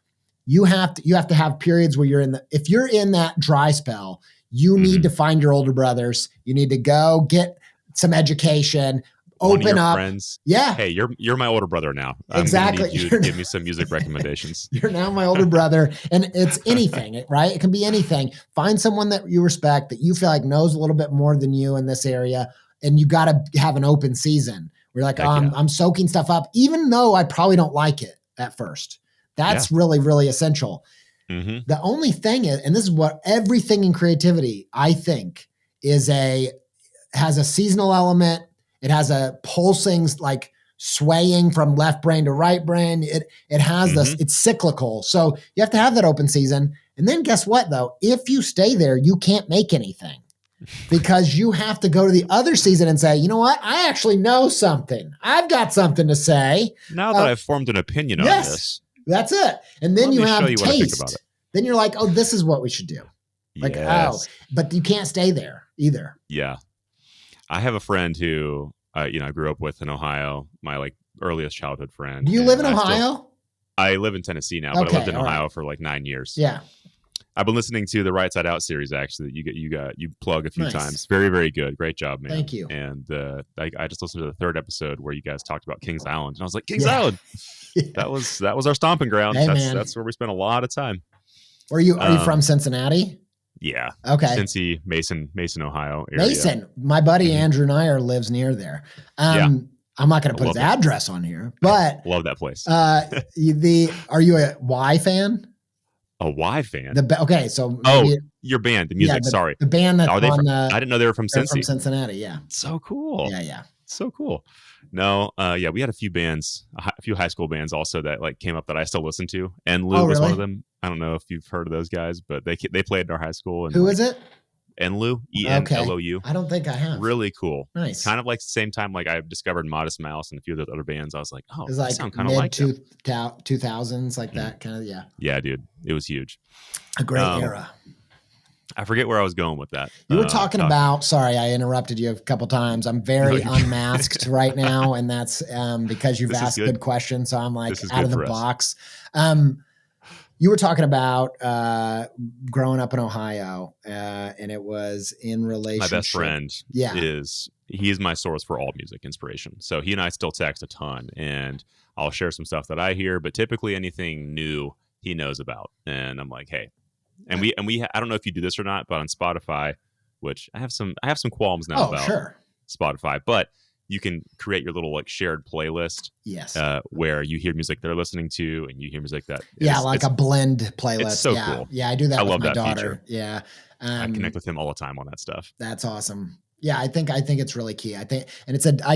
you have to have periods where if you're in that dry spell, you need to find your older brothers. You need to go get some education, open up. Friends. Yeah. Hey, you're my older brother now. Exactly. I'm need you to give me some music recommendations. You're now my older brother. And it's anything, right? It can be anything. Find someone that you respect, that you feel like knows a little bit more than you in this area. And you got to have an open season. We're like, I'm soaking stuff up, even though I probably don't like it at first. That's really, really essential. The only thing is, and this is what everything in creativity, I think, has a seasonal element. It has a pulsing, like swaying from left brain to right brain. It has this, it's cyclical. So you have to have that open season. And then guess what, though? If you stay there, you can't make anything. Because you have to go to the other season and say, you know what? I actually know something. I've got something to say. Now that I've formed an opinion on this. That's it. And then you have taste. What I think about it. Then you're like, oh, this is what we should do. Like, but you can't stay there either. Yeah. I have a friend who, I grew up with in Ohio, my like earliest childhood friend. Do you live in Ohio? I live in Tennessee now, but I lived in Ohio for like 9 years. Yeah. I've been listening to the Right Side Out series, actually, that you plug a few times. Very, very good. Great job, man. Thank you. And I just listened to the third episode where you guys talked about Kings Island, and I was like, Kings Island. That was our stomping ground. Hey, that's where we spent a lot of time. Are you from Cincinnati? Yeah. Okay. Cincy, Mason, Ohio area. Mason. My buddy Andrew Nyer lives near there. I'm not going to put his address on here, but love that place. Are you a Y fan? A Y fan? Okay, so Oh, maybe your band, the music. Sorry. the band that's Are they on from? the I didn't know they were from they're from Cincy. Cincinnati. Yeah, So cool. yeah. So cool. No, yeah, we had a few bands, a few high school bands also that like came up that I still listen to. And Lou was one of them. I don't know if you've heard of those guys, but they played in our high school. And who is it? Enlou, Okay. ENLOU. I don't think I have. Really cool. Nice. Kind of like the same time like I discovered Modest Mouse and a few of those other bands. I was like, oh, it's they like sound kind of like them. 2000s, like that kind of. Yeah. Yeah, dude, it was huge. A great era. I forget where I was going with that. You were talking about, sorry, I interrupted you a couple times. I'm very unmasked right now. And that's because you've asked good questions. So I'm like out of the box. You were talking about growing up in Ohio, and it was in relationship. My best friend he's my source for all music inspiration. So he and I still text a ton, and I'll share some stuff that I hear, but typically anything new he knows about. And I'm like, hey, and we I don't know if you do this or not, but on Spotify, which I have some qualms now about Spotify, but you can create your little like shared playlist. Yes. Where you hear music they're listening to and you hear music that like a blend playlist. It's so cool. Yeah, I do that with my daughter. Feature. Yeah. I connect with him all the time on that stuff. That's awesome. Yeah, I think it's really key. I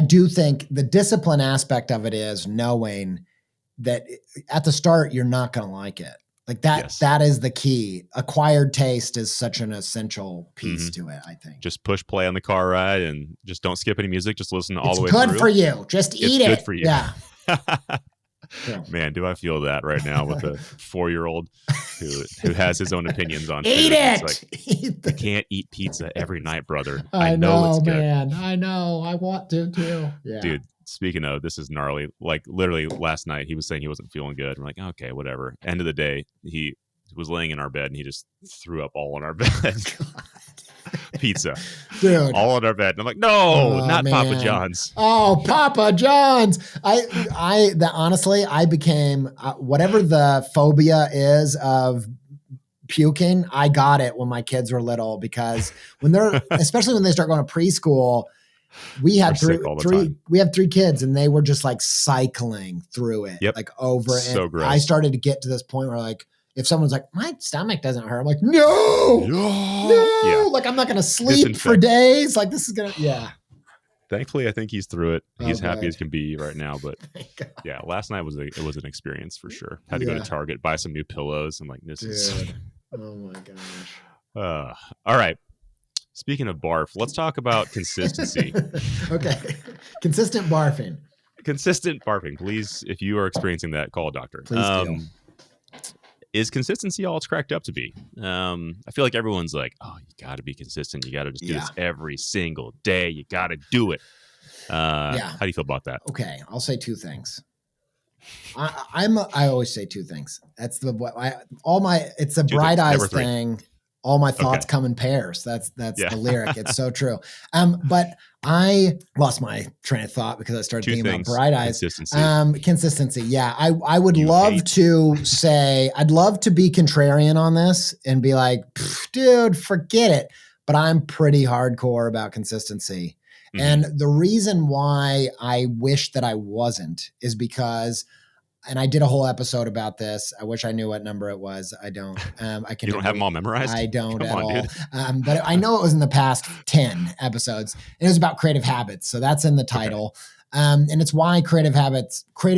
do think the discipline aspect of it is knowing that at the start you're not going to like it. Like that, that is the key. Acquired taste is such an essential piece to it, I think. Just push play on the car ride and just don't skip any music. Just listen all the way through. It's good for you. Just eat it. It's good for you. Yeah. Man, do I feel that right now with a 4-year-old who has his own opinions on eat food. it. It's like, I can't eat pizza every night, brother. I know it's good. Man. I know. I want to too. Yeah. Dude, speaking of, this is gnarly. Like literally last night, he was saying he wasn't feeling good. We're like, okay, whatever. End of the day, he was laying in our bed and he just threw up all on our bed. Pizza, dude, all on our bed. And I'm like, no, not man. Papa John's. Oh, Papa John's. Honestly, I became whatever the phobia is of puking. I got it when my kids were little because especially when they start going to preschool. We had three kids and they were just like cycling through it, like over. So and gross. I started to get to this point where like, if someone's like, my stomach doesn't hurt, I'm like, no, like I'm not going to sleep for days. Like this is going to, Thankfully, I think he's through it. He's happy as can be right now. But yeah, last night was an experience for sure. Had to go to Target, buy some new pillows. I'm like, this is. Oh my gosh. All right. Speaking of barf, let's talk about consistency. Okay. Consistent barfing. Consistent barfing. Please, if you are experiencing that, call a doctor. Please do. Is consistency all it's cracked up to be? I feel like everyone's like, oh, you got to be consistent. You got to just do this every single day. You got to do it. How do you feel about that? Okay. I'll say two things. I always say two things. That's it's the bright eyes thing. All my thoughts come in pairs. That's the lyric. It's so true. But I lost my train of thought because I started thinking about bright eyes. Consistency. Yeah. I would love to say, I'd love to be contrarian on this and be like, dude, forget it. But I'm pretty hardcore about consistency. Mm-hmm. And the reason why I wish that I wasn't is because, and I did a whole episode about this. I wish I knew what number it was. I don't. I can. You don't have them all memorized? I don't at all. But I know it was in the past 10 episodes. It was about creative habits, so that's in the title. And it's why creative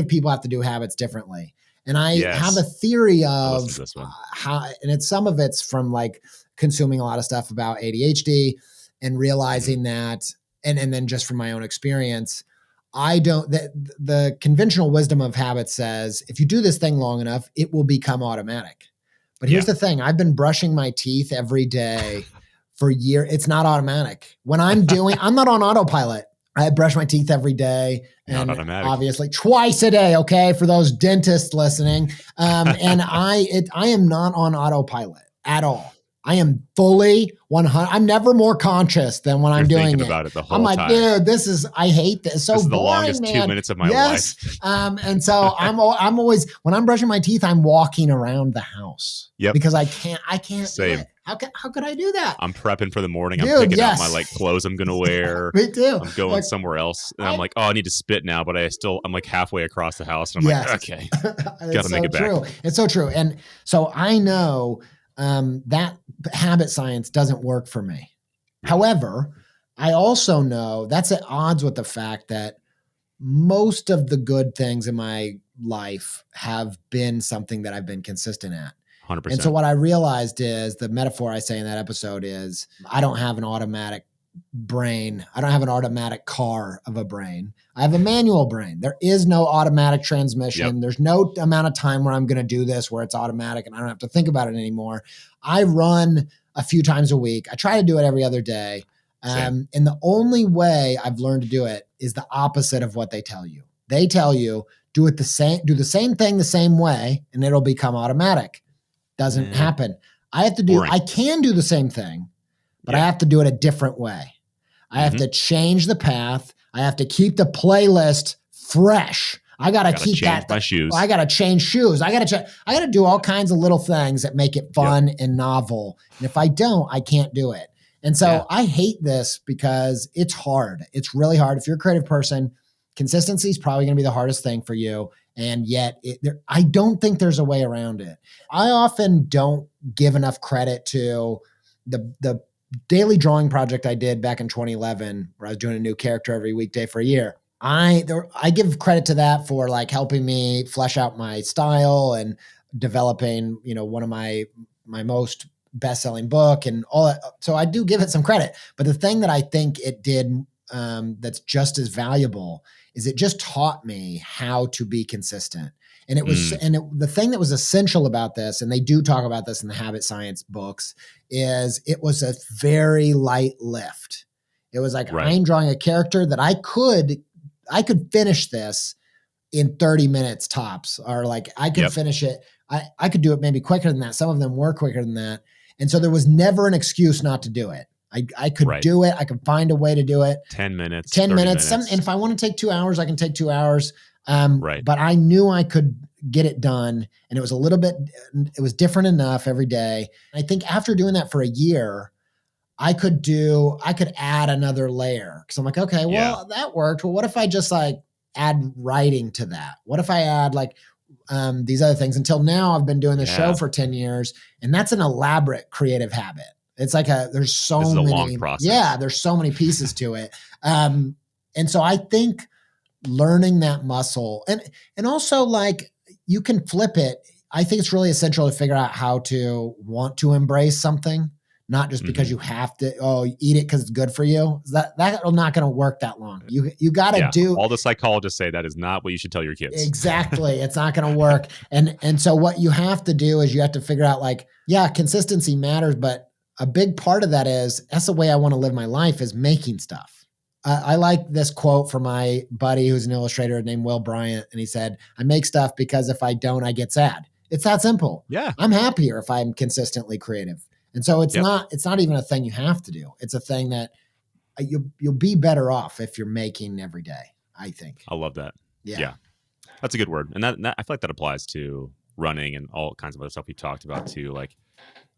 people have to do habits differently. And I have a theory of how, and some of it's from like consuming a lot of stuff about ADHD and realizing that, and then just from my own experience. The conventional wisdom of habits says, if you do this thing long enough, it will become automatic. But here's the thing. I've been brushing my teeth every day for years. It's not automatic. When I'm not on autopilot. I brush my teeth every day and obviously twice a day. Okay. For those dentists listening. And I am not on autopilot at all. I am fully 100. I'm never more conscious than when You're I'm doing thinking it. about it the I'm whole like, time. dude, I hate this. It's so This is the boring, longest 2 man. minutes of my Yes. life. And so I'm always, when I'm brushing my teeth, I'm walking around the house Yep. because I can't do Same. it. How could I do that? I'm prepping for the morning. I'm Dude, picking out my yes. like clothes I'm gonna wear. Me too. I'm going Like, somewhere else, and I'm like, oh, I need to spit now, but I'm like halfway across the house, and I'm yes. like, okay, It's got to make so it back. true. It's so true. And so I know that habit science doesn't work for me. However, I also know that's at odds with the fact that most of the good things in my life have been something that I've been consistent at. 100%. And so what I realized is the metaphor I say in that episode is I don't have an automatic brain. I don't have an automatic car of a brain. I have a manual brain. There is no automatic transmission. Yep. There's no amount of time where I'm going to do this where it's automatic and I don't have to think about it anymore. I run a few times a week. I try to do it every other day. And the only way I've learned to do it is the opposite of what they tell you. They tell you do the same thing the same way and it'll become automatic. Doesn't happen. I can do the same thing, but I have to do it a different way. I have to change the path. I have to keep the playlist fresh. I got to keep my shoes. I got to change shoes. I got to do all kinds of little things that make it fun and novel. And if I don't, I can't do it. And so I hate this because it's hard. It's really hard. If you're a creative person, consistency is probably going to be the hardest thing for you. And yet I don't think there's a way around it. I often don't give enough credit to the daily drawing project I did back in 2011, where I was doing a new character every weekday for a year. I give credit to that for like helping me flesh out my style and developing, one of my most best-selling book and all that. So I do give it some credit. But the thing that I think it did that's just as valuable is it just taught me how to be consistent. And it was, the thing that was essential about this, and they do talk about this in the habit science books, is it was a very light lift. It was like, I'm drawing a character that I could finish this in 30 minutes tops, or like I could finish it. I could do it maybe quicker than that. Some of them were quicker than that. And so there was never an excuse not to do it. I could do it. I could find a way to do it. 10 minutes. 10 minutes. And if I want to take 2 hours, I can take 2 hours. But I knew I could get it done. And it was it was different enough every day. I think after doing that for a year, I could add another layer. Cause I'm like, okay, well, that worked. Well, what if I just like add writing to that? What if I add like these other things? Until now, I've been doing the show for 10 years, and that's an elaborate creative habit. It's like there's so many, long process. Yeah, there's so many pieces to it. And so I think learning that muscle and also like you can flip it. I think it's really essential to figure out how to want to embrace something, not just because you have to, eat it because it's good for you. That's not going to work that long. You got to do. All the psychologists say that is not what you should tell your kids. Exactly. It's not going to work. And so what you have to do is you have to figure out like, consistency matters, but a big part of that is that's the way I want to live my life, is making stuff. I like this quote from my buddy who's an illustrator named Will Bryant. And he said, I make stuff because if I don't, I get sad. It's that simple. Yeah. I'm happier if I'm consistently creative. And so it's not even a thing you have to do. It's a thing that you'll be better off if you're making every day, I think. I love that. Yeah. That's a good word. And that I feel like that applies to running and all kinds of other stuff we talked about too. Like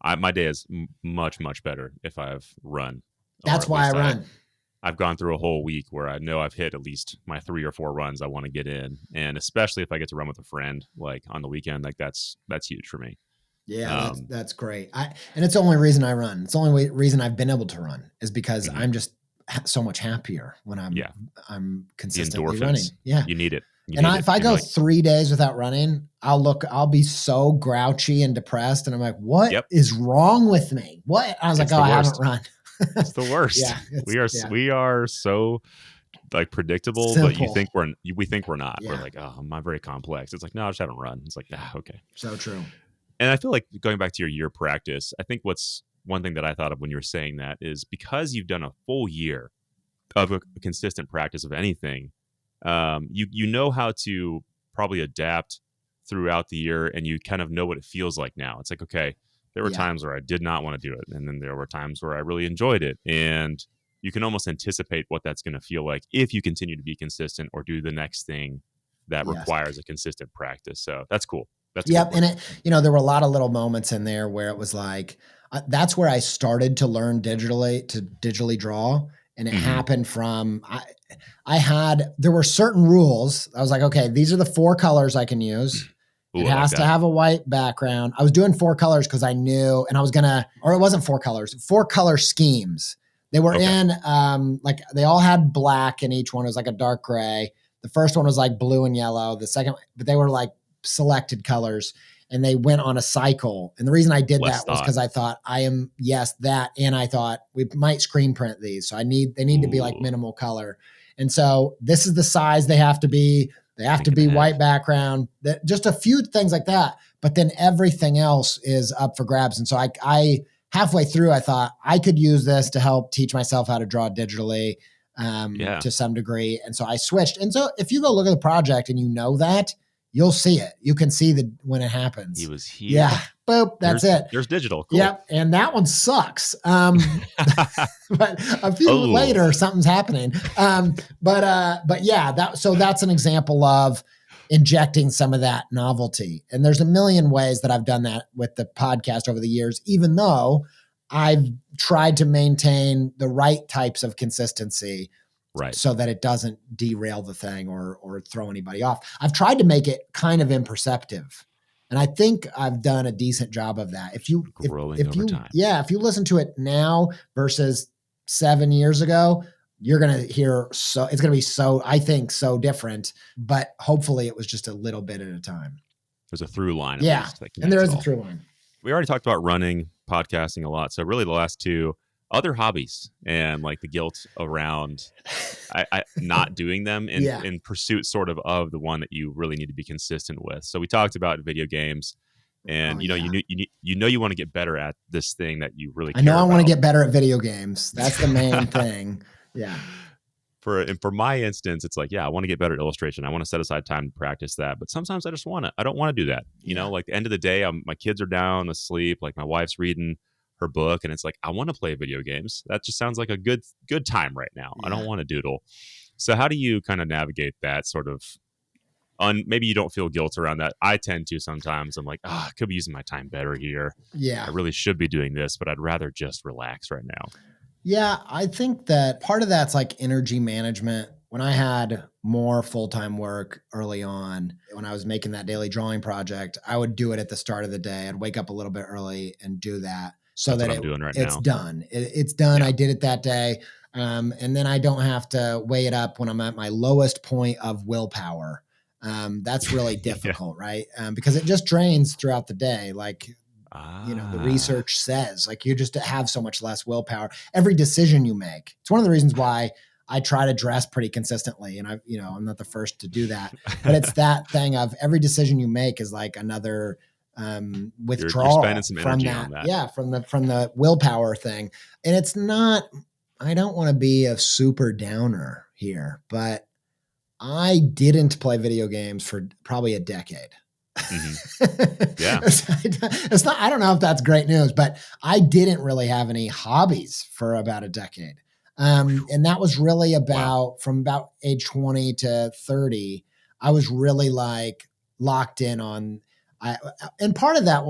my day is much, much better if I've run. That's why I run. I've gone through a whole week where I know I've hit at least my 3 or 4 runs I want to get in. And especially if I get to run with a friend, like on the weekend, like that's huge for me. Yeah, that's great. And it's the only reason I run. It's the only reason I've been able to run is because I'm just so much happier when I'm consistently running. Yeah. You need it. If I go 3 days without running, I'll be so grouchy and depressed. And I'm like, what is wrong with me? What? I was like, I haven't run. It's the worst. We are so like predictable, simple. But we think we're not. We're like, I'm not very complex. It's like, no, I just haven't run. It's like, okay. So true. And I feel like going back to your year practice, I think what's one thing that I thought of when you were saying that is because you've done a full year of a consistent practice of anything, you know how to probably adapt throughout the year, and you kind of know what it feels like now. It's like, okay, There were times where I did not want to do it. And then there were times where I really enjoyed it. And you can almost anticipate what that's going to feel like if you continue to be consistent or do the next thing that Yes. requires a consistent practice. So that's cool. That's a Yep. good And there were a lot of little moments in there where it was like, that's where I started to learn digitally draw. And it happened from, there were certain rules. I was like, okay, these are the 4 colors I can use. Ooh, It I like has that. to have a white background. I was doing 4 colors because I knew, and I was or it wasn't 4 colors, 4 color schemes. They were in, like they all had black in each one. It was like a dark gray. The first one was like blue and yellow. The second, but they were like selected colors, and they went on a cycle. And the reason I did that was because I thought that. And I thought we might screen print these. So they need to be like minimal color. And so this is the size they have to be. They have to be white background, just a few things like that. But then everything else is up for grabs. And so I halfway through, I thought I could use this to help teach myself how to draw digitally to some degree. And so I switched. And so if you go look at the project and you know that, you'll see it. You can see when it happens. He was here. Yeah. Boop. That's it. There's digital. Cool. Yep. And that one sucks. But a few later, something's happening. But yeah, that's an example of injecting some of that novelty. And there's a million ways that I've done that with the podcast over the years, even though I've tried to maintain the right types of consistency. Right. So that it doesn't derail the thing or throw anybody off. I've tried to make it kind of imperceptive. And I think I've done a decent job of that. If you listen to it now versus 7 years ago, you're going to hear it's going to be I think so different, but hopefully it was just a little bit at a time. There's a through line. Yeah. And there is a through line. We already talked about running, podcasting a lot. So really the last 2 other hobbies and like the guilt around I not doing them in pursuit sort of the one that you really need to be consistent with. So we talked about video games, and you want to get better at this thing that you really care about. I want to get better at video games. That's the main thing. Yeah. For my instance, it's like, I want to get better at illustration. I want to set aside time to practice that. But sometimes I don't want to do that. You know, like the end of the day, my kids are down asleep. Like my wife's reading her book, and it's like, I want to play video games. That just sounds like a good time right now. I don't want to doodle. So how do you kind of navigate that sort of maybe you don't feel guilt around that? I tend to sometimes. I'm like, I could be using my time better here. Yeah. I really should be doing this, but I'd rather just relax right now. Yeah, I think that part of that's like energy management. When I had more full-time work early on, when I was making that daily drawing project, I would do it at the start of the day. I'd wake up a little bit early and do that. So That's that what I'm doing right now. It's done. It's done. Yeah. I did it that day. And then I don't have to weigh it up when I'm at my lowest point of willpower. That's really difficult, right? Because it just drains throughout the day. Like, the research says, like, you just have so much less willpower. Every decision you make. It's one of the reasons why I try to dress pretty consistently. And I'm not the first to do that, but it's that thing of every decision you make is like another withdrawal. You're spending some energy on that. Yeah. From the willpower thing. And it's not, I don't want to be a super downer here, but I didn't play video games for probably a decade. Mm-hmm. Yeah. It's not, I don't know if that's great news, but I didn't really have any hobbies for about a decade. And that was really from about age 20 to 30, I was really like locked in on, and part of that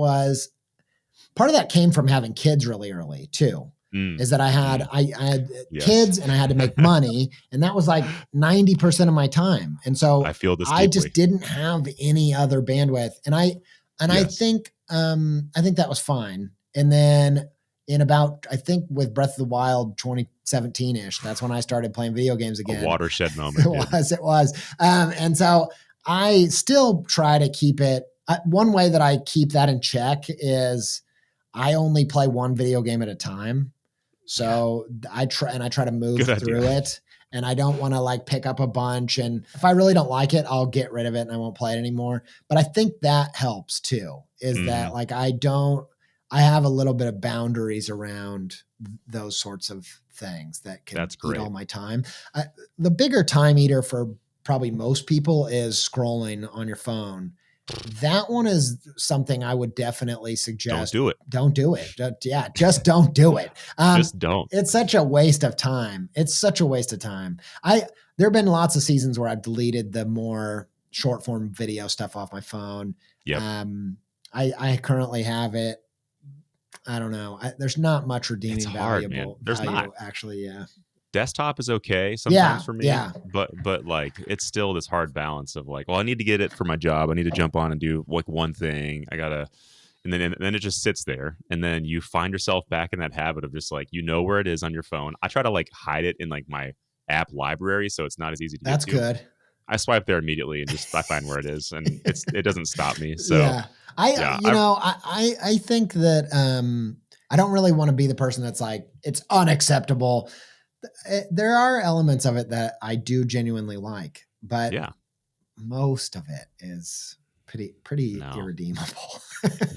came from having kids really early too. Is that I had kids and I had to make money, and that was like 90% of my time. And so I feel this I just didn't have any other bandwidth. And I think that was fine. And then I think with Breath of the Wild 2017-ish, that's when I started playing video games again. A watershed moment. It was. And so I still try to keep it. One way that I keep that in check is I only play one video game at a time. So I try to move through it, and I don't want to like pick up a bunch. And if I really don't like it, I'll get rid of it and I won't play it anymore. But I think that helps too, is that like, I have a little bit of boundaries around those sorts of things that can eat all my time. The bigger time eater for probably most people is scrolling on your phone. That one is something I would definitely Don't suggest. do it. Don't do it. Yeah, just don't do it. Just don't. It's such a waste of time. It's such a waste of time. There have been lots of seasons where I've deleted the more short form video stuff off my phone. Yep. I currently have it. I don't know. There's not much redeeming It's hard, value. man. There's not. Actually. Yeah. Desktop is okay sometimes for me, Yeah. but like it's still this hard balance of like, well, I need to get it for my job. I need to jump on and do like one thing. I gotta, and then it just sits there, and then you find yourself back in that habit of just like where it is on your phone. I try to like hide it in like my app library, so it's not as easy to That's get to. good. I swipe there immediately and just I find where it is, and it doesn't stop me. So yeah, I think that I don't really want to be the person that's like it's unacceptable. There are elements of it that I do genuinely like, but most of it is pretty irredeemable.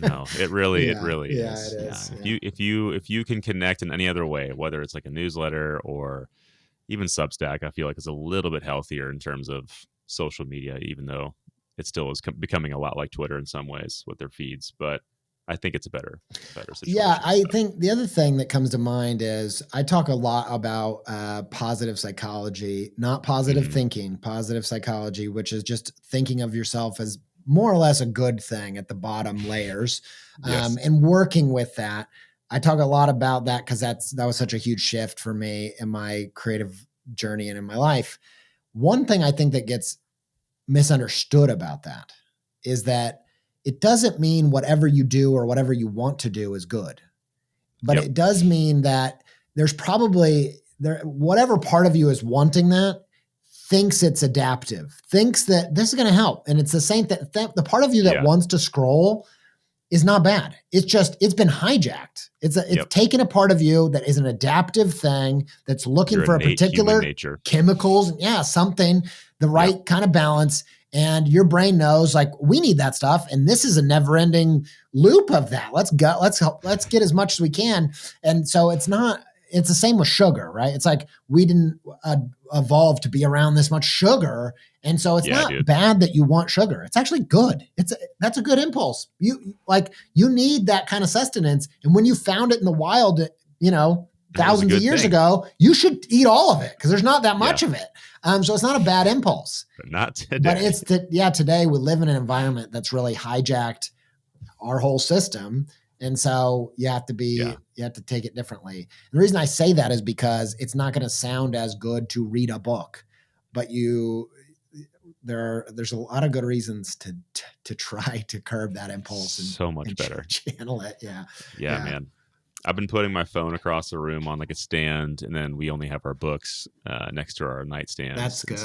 No, it really is. It is. Yeah. If you can connect in any other way, whether it's like a newsletter or even Substack, I feel like it's a little bit healthier in terms of social media, even though it still is becoming a lot like Twitter in some ways with their feeds. But I think it's a better situation. Yeah, I think the other thing that comes to mind is I talk a lot about positive psychology, not positive thinking, positive psychology, which is just thinking of yourself as more or less a good thing at the bottom layers, and working with that. I talk a lot about that because that was such a huge shift for me in my creative journey and in my life. One thing I think that gets misunderstood about that is that it doesn't mean whatever you do or whatever you want to do is good, but it does mean that there's probably whatever part of you is wanting that thinks it's adaptive, thinks that this is going to help. And it's the same thing. The part of you that wants to scroll is not bad. It's been hijacked. It's taken a part of you that is an adaptive thing that's looking for a particular chemicals. Something, the right kind of balance. And your brain knows like we need that stuff. And this is a never ending loop of that. Let's get as much as we can. And so it's the same with sugar, right? It's like we didn't evolve to be around this much sugar. And so it's not bad that you want sugar. It's actually good. That's a good impulse. You need that kind of sustenance. And when you found it in the wild, thousands of years ago, you should eat all of it because there's not that much of it. So it's not a bad impulse. But not today. But it's today we live in an environment that's really hijacked our whole system. And so you have to take it differently. And the reason I say that is because it's not going to sound as good to read a book, but there's a lot of good reasons to try to curb that impulse and so much better channel it. Yeah, man. I've been putting my phone across the room on like a stand, and then we only have our books next to our nightstand. That's good.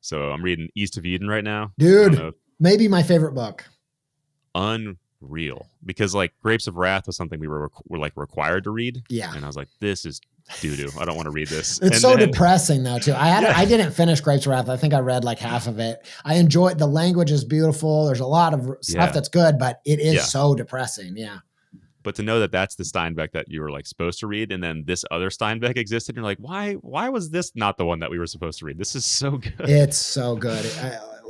So I'm reading East of Eden right now. Dude, maybe my favorite book. Unreal. Because like Grapes of Wrath was something we were like required to read. Yeah. And I was like, this is doo-doo. I don't want to read this. It's depressing though too. I didn't finish Grapes of Wrath. I think I read like half of it. I enjoyed the language is beautiful. There's a lot of stuff that's good, but it is so depressing. Yeah. But to know that that's the Steinbeck that you were like supposed to read, and then this other Steinbeck existed, you're like, why was this not the one that we were supposed to read? This is so good. It's so good.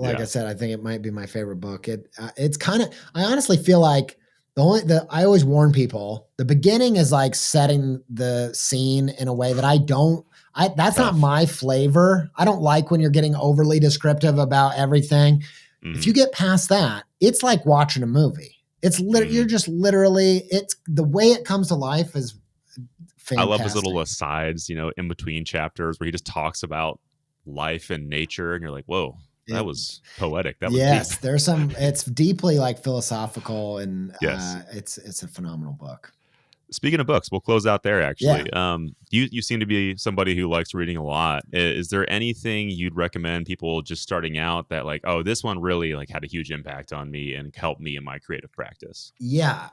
I said, I think it might be my favorite book. It's kind of. I honestly feel like I always warn people. The beginning is like setting the scene in a way that I don't. That's not my flavor. I don't like when you're getting overly descriptive about everything. If you get past that, it's like watching a movie. It's you're just literally, it's the way it comes to life is fantastic. I love his little asides, in between chapters where he just talks about life and nature, and you're like, whoa, that was poetic. That was deep. There's some, it's deeply like philosophical, and it's a phenomenal book. Speaking of books, we'll close out there actually. You seem to be somebody who likes reading a lot. Is there anything you'd recommend people just starting out that like, oh, this one really like had a huge impact on me and helped me in my creative practice? Yeah.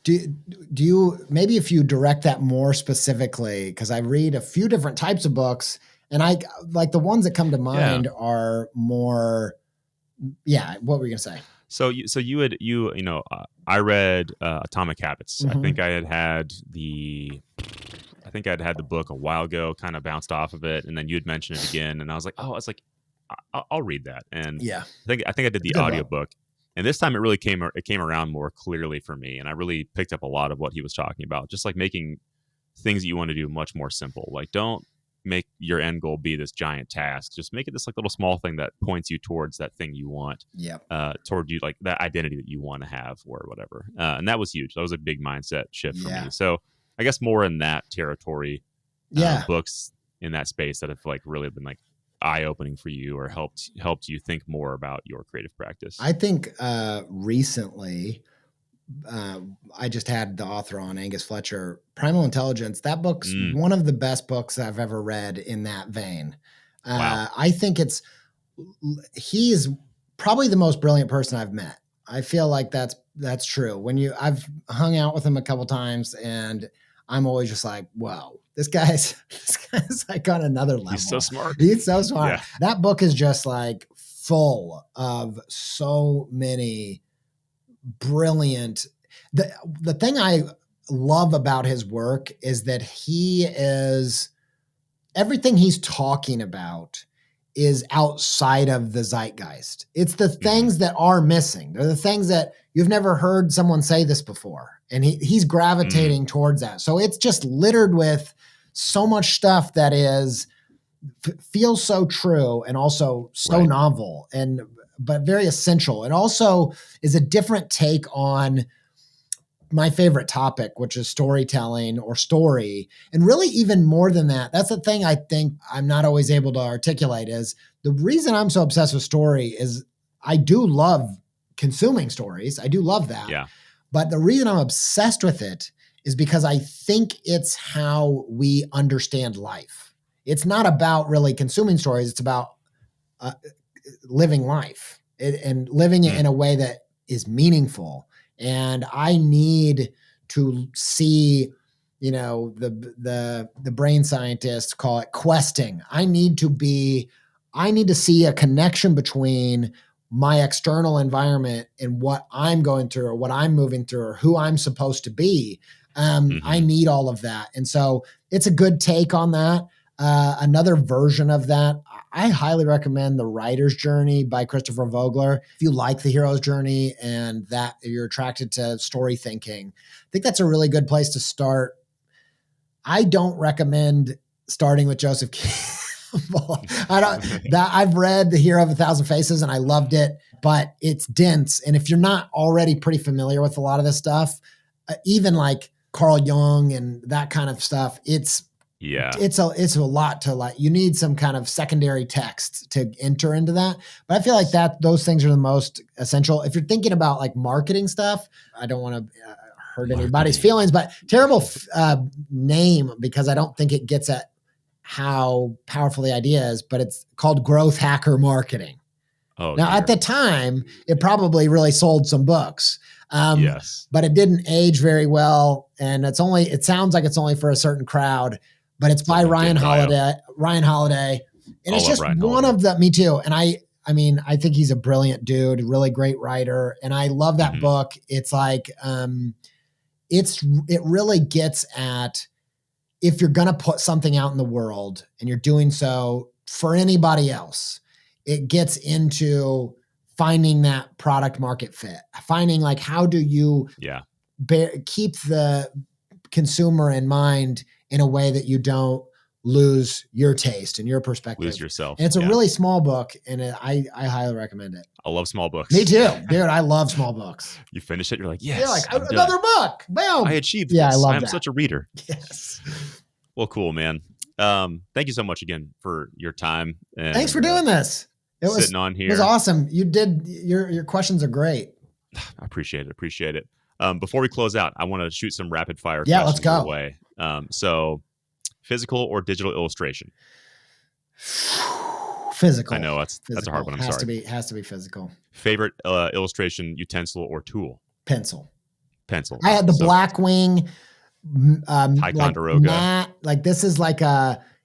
Do you, maybe if you direct that more specifically, because I read a few different types of books, and I like the ones that come to mind are more, what were you gonna say? So I read Atomic Habits. I think I'd had the book a while ago, kind of bounced off of it, and then you had mentioned it again, and I was like, I'll read that. And Yeah. I think I did It's a the good book. audiobook. And this time it came around more clearly for me. And I really picked up a lot of what he was talking about, just like making things that you want to do much more simple. Like, don't make your end goal be this giant task. Just make it this like little small thing that points you towards that thing you want, toward you, like that identity that you want to have or whatever. And that was huge. That was a big mindset shift for me. So I guess more in that territory, books in that space that have like really been like eye opening for you or helped you think more about your creative practice. I think recently, I just had the author on, Angus Fletcher, Primal Intelligence. That book's one of the best books I've ever read in that vein. Wow. I think he's probably the most brilliant person I've met. I feel like that's true. I've hung out with him a couple times and I'm always just like, whoa, this guy's like on another level. He's so smart. He's so smart. Yeah. That book is just like full of so many brilliant. The thing I love about his work is that everything he's talking about is outside of the zeitgeist. It's the things that are missing. They're the things that you've never heard someone say this before. And he's gravitating towards that. So it's just littered with so much stuff that feels so true and also so novel but very essential. And also is a different take on my favorite topic, which is storytelling or story. And really even more than that, that's the thing I think I'm not always able to articulate is the reason I'm so obsessed with story is I do love consuming stories. I do love that. Yeah. But the reason I'm obsessed with it is because I think it's how we understand life. It's not about really consuming stories. It's about living life and living it in a way that is meaningful. And I need to see, the brain scientists call it questing. I need to see a connection between my external environment and what I'm going through or what I'm moving through or who I'm supposed to be. I need all of that. And so it's a good take on that. Another version of that, I highly recommend The Writer's Journey by Christopher Vogler. If you like the hero's journey and that you're attracted to story thinking, I think that's a really good place to start. I don't recommend starting with Joseph Campbell. I've read The Hero of a Thousand Faces and I loved it, but it's dense. And if you're not already pretty familiar with a lot of this stuff, even like Carl Jung and that kind of stuff, it's a lot to like. You need some kind of secondary text to enter into that. But I feel like those things are the most essential. If you're thinking about like marketing stuff, I don't want to hurt anybody's feelings, but terrible name because I don't think it gets at how powerful the idea is. But it's called Growth Hacker Marketing. Oh, now, at the time, it probably really sold some books. Yes, but it didn't age very well, and it sounds like it's only for a certain crowd. But it's by Ryan Holiday, and it's just one of the. Me too, and I think he's a brilliant dude, really great writer, and I love that book. It's like, it really gets at if you're gonna put something out in the world and you're doing so for anybody else, it gets into finding that product market fit, finding like how do you keep the consumer in mind in a way that you don't lose your taste and your perspective. Lose yourself. And it's a really small book, and I highly recommend it. I love small books. Me too. Dude, I love small books. You finish it, you're like, yes. You're like, another book. Boom. I achieved this. I love I'm that. such a reader. Yes. Well, cool, man. Thank you so much again for your time. And, thanks for doing this. Sitting on here. It was awesome. You did, your questions are great. I appreciate it. Before we close out, I want to shoot some rapid fire questions questions let's go. your way. So physical or digital illustration? Physical. I know that's a hard one. I'm sorry. Has to be physical. Favorite illustration utensil or tool? Pencil. I had the Blackwing Ticonderoga. Matte. Like this is like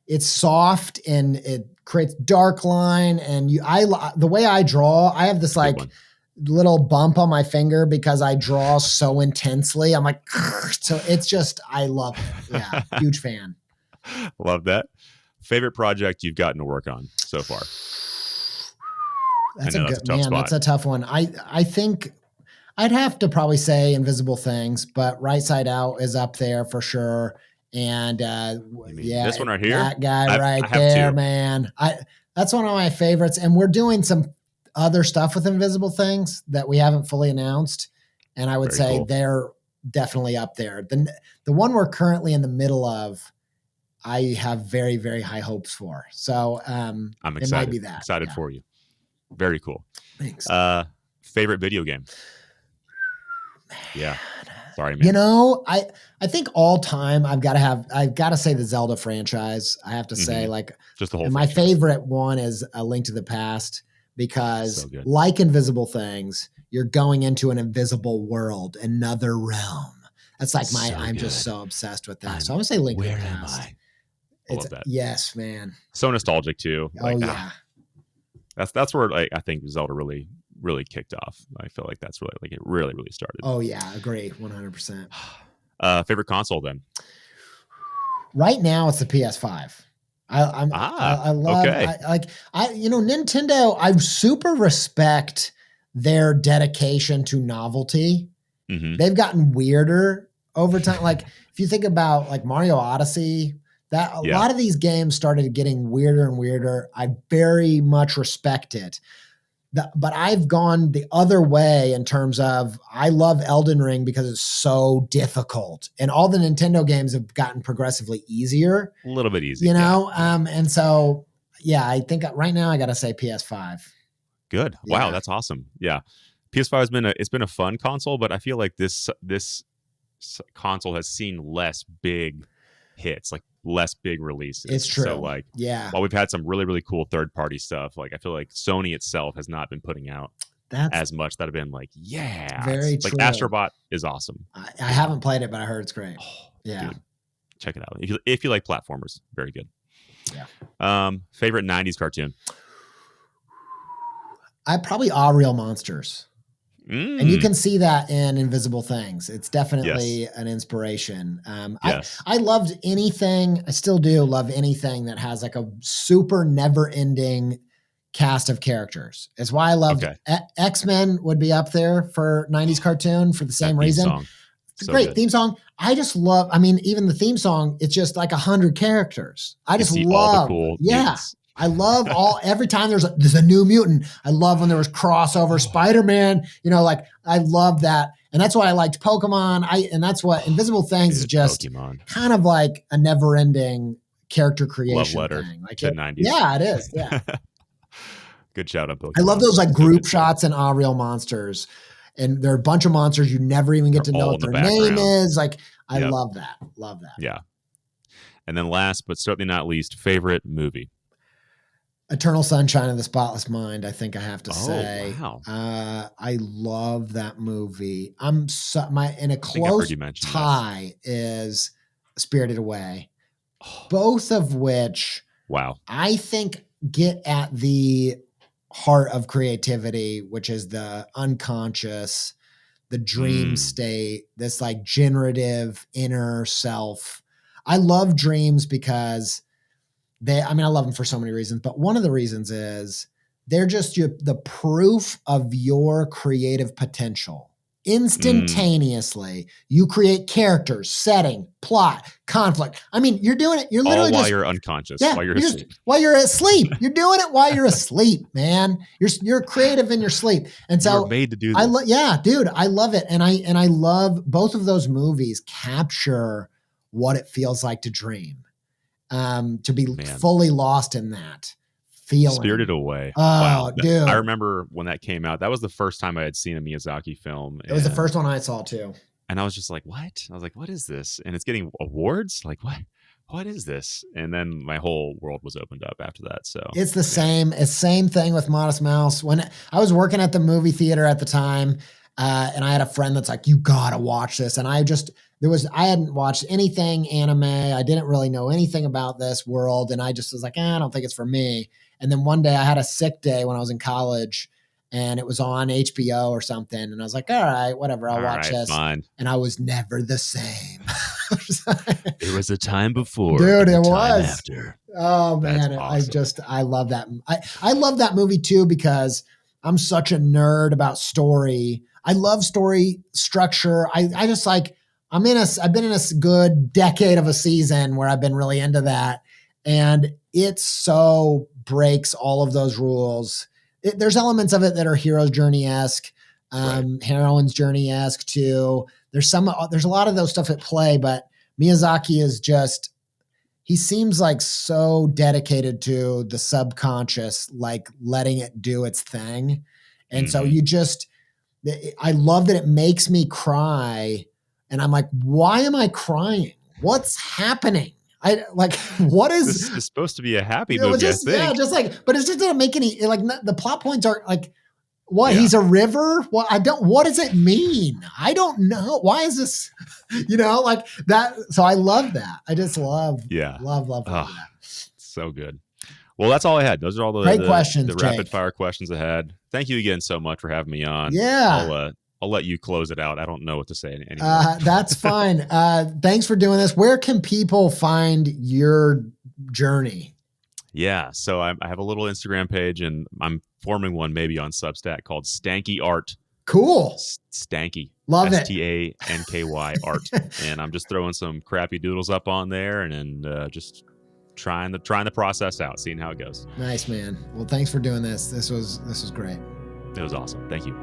it's soft and it creates dark line. And the way I draw, I have this like little bump on my finger because I draw so intensely. I'm like, so it's just, I love it. Yeah. Huge fan. Love that. Favorite project you've gotten to work on so far? That's I a know that's a good tough man. spot. That's a tough one. I think I'd have to probably say Invisible Things, but Right Side Out is up there for sure. And You mean yeah, this one right here? that guy I right have there, two. man. That's one of my favorites. And we're doing some other stuff with Invisible Things that we haven't fully announced. And I would Very say cool. they're definitely up there. The one we're currently in the middle of, I have very, very high hopes for. So I'm excited. it might be that. Excited for you. Very cool. Thanks. Favorite video game? Yeah. Sorry, man. You know, I think all time I've got to say the Zelda franchise. I have to say, like, just the whole. And my favorite one is A Link to the Past because, So good. like Invisible Things, you're going into an invisible world, another realm. That's like I'm just so obsessed with that. So I'm gonna say Link to the Past. I love that. Yes, man. So nostalgic too. Like, oh yeah. That's where like I think Zelda really kicked off. I feel like that's really like it really started. Oh yeah, agree 100%. Favorite console then? Right now it's the PS5. I love okay. Nintendo. I super respect their dedication to novelty. Mm-hmm. They've gotten weirder over time. Like if you think about like Mario Odyssey, that a lot of these games started getting weirder and weirder. I very much respect it. But I've gone the other way in terms of I love Elden Ring because it's so difficult, and all the Nintendo games have gotten progressively easier. A little bit easier, And so I think right now I got to say PS5. Good. Yeah. Wow, that's awesome. Yeah, PS5 has been a fun console, but I feel like this console has seen less big hits, like less big releases. It's true. So like, while we've had some really cool third party stuff, like I feel like Sony itself has not been putting out as much that have been like, very true. Like Astrobot is awesome. I haven't played it, but I heard it's great. Dude, check it out if you like platformers. Very good. Yeah. Favorite 90s cartoon? I probably All Real Monsters. And you can see that in Invisible Things. It's definitely an inspiration. I loved anything. I still do love anything that has like a super never ending cast of characters. It's why I loved X-Men would be up there for 90s cartoon for the same reason. It's a great theme song. I just love, even the theme song, it's just like 100 characters. I just love all the cool mutants. I love every time there's a new mutant. I love when there was crossover Spider-Man, I love that. And that's why I liked Pokemon. And that's what Invisible Things is just Pokemon. Kind of like a never ending character creation love letter thing. Like to 90s. Yeah, it is. Yeah. Good shout out, Pokemon. I love those like group shots in All Real Monsters. And there are a bunch of monsters you never even get to know what their name is. Like, I love that. Love that. Yeah. And then last, but certainly not least, favorite movie? Eternal Sunshine of the Spotless Mind, I think I have to say. Wow. I love that movie. And a close tie is Spirited Away. Both of which I think get at the heart of creativity, which is the unconscious, the dream state, this like generative inner self. I love dreams because I love them for so many reasons, but one of the reasons is they're just the proof of your creative potential. Instantaneously, you create characters, setting, plot, conflict. You're doing it. You're literally while you're unconscious, while you're asleep. While you're asleep. You're doing it while you're asleep, man. You're creative in your sleep. And so you're made to do this. Dude, I love it. And I love both of those movies capture what it feels like to dream. To be fully lost in that feeling. Spirited Away. Oh, wow. Dude. I remember when that came out. That was the first time I had seen a Miyazaki film. It was the first one I saw too. And I was just like, what? I was like, what is this? And it's getting awards? Like, what is this? And then my whole world was opened up after that. So it's the same thing with Modest Mouse. When I was working at the movie theater at the time, and I had a friend that's like, you gotta watch this. And I hadn't watched anything anime. I didn't really know anything about this world. And I just was like, I don't think it's for me. And then one day I had a sick day when I was in college and it was on HBO or something. And I was like, all right, whatever, I'll watch this. Fine. And I was never the same. It was a time before. Dude, it was. After. Oh man. Awesome. I love that. I love that movie too, because I'm such a nerd about story. I love story structure. I just like, I've been in a good decade of a season where I've been really into that. And it so breaks all of those rules. There's elements of it that are hero's journey-esque, heroine's journey-esque too. There's a lot of those stuff at play, but Miyazaki is just, he seems like so dedicated to the subconscious, like letting it do its thing. And so I love that it makes me cry. And I'm like, why am I crying? What's happening? What is this is supposed to be a happy movie, I think. Yeah, just like, but it just doesn't make any, like, the plot points aren't like, what? Yeah. He's a river? What? What does it mean? I don't know. Why is this, like that? So I love that. I just love that. So good. Well, that's all I had. Those are all the Great questions, the Jake. rapid fire questions I had. Thank you again so much for having me on. Yeah. I'll let you close it out. I don't know what to say anymore. That's fine. Thanks for doing this. Where can people find your journey? Yeah. So I have a little Instagram page, and I'm forming one maybe on Substack called Stanky Art. Cool. Stanky. Love it. STANKY art. And I'm just throwing some crappy doodles up on there and just trying the process out, seeing how it goes. Nice, man. Well, thanks for doing this. This was great. It was awesome. Thank you.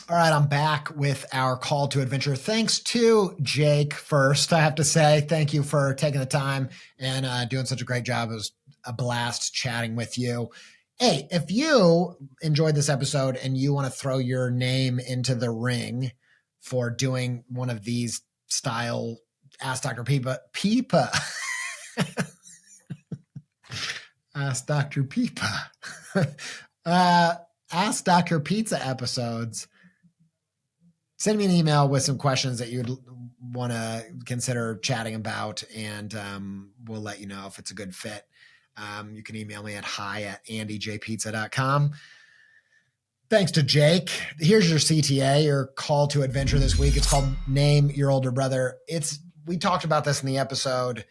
All right, I'm back with our call to adventure. Thanks to Jake first. I have to say thank you for taking the time and doing such a great job. It was a blast chatting with you. Hey, if you enjoyed this episode and you want to throw your name into the ring for doing one of these style Ask Dr. Peepa. Ask Dr. Peepa. Ask Dr. Pizza episodes, send me an email with some questions that you'd want to consider chatting about, and we'll let you know if it's a good fit. You can email me at hi@andyjpizza.com. Thanks to Jake. Here's your CTA, your call to adventure this week. It's called Name Your Older Brother. We talked about this in the episode.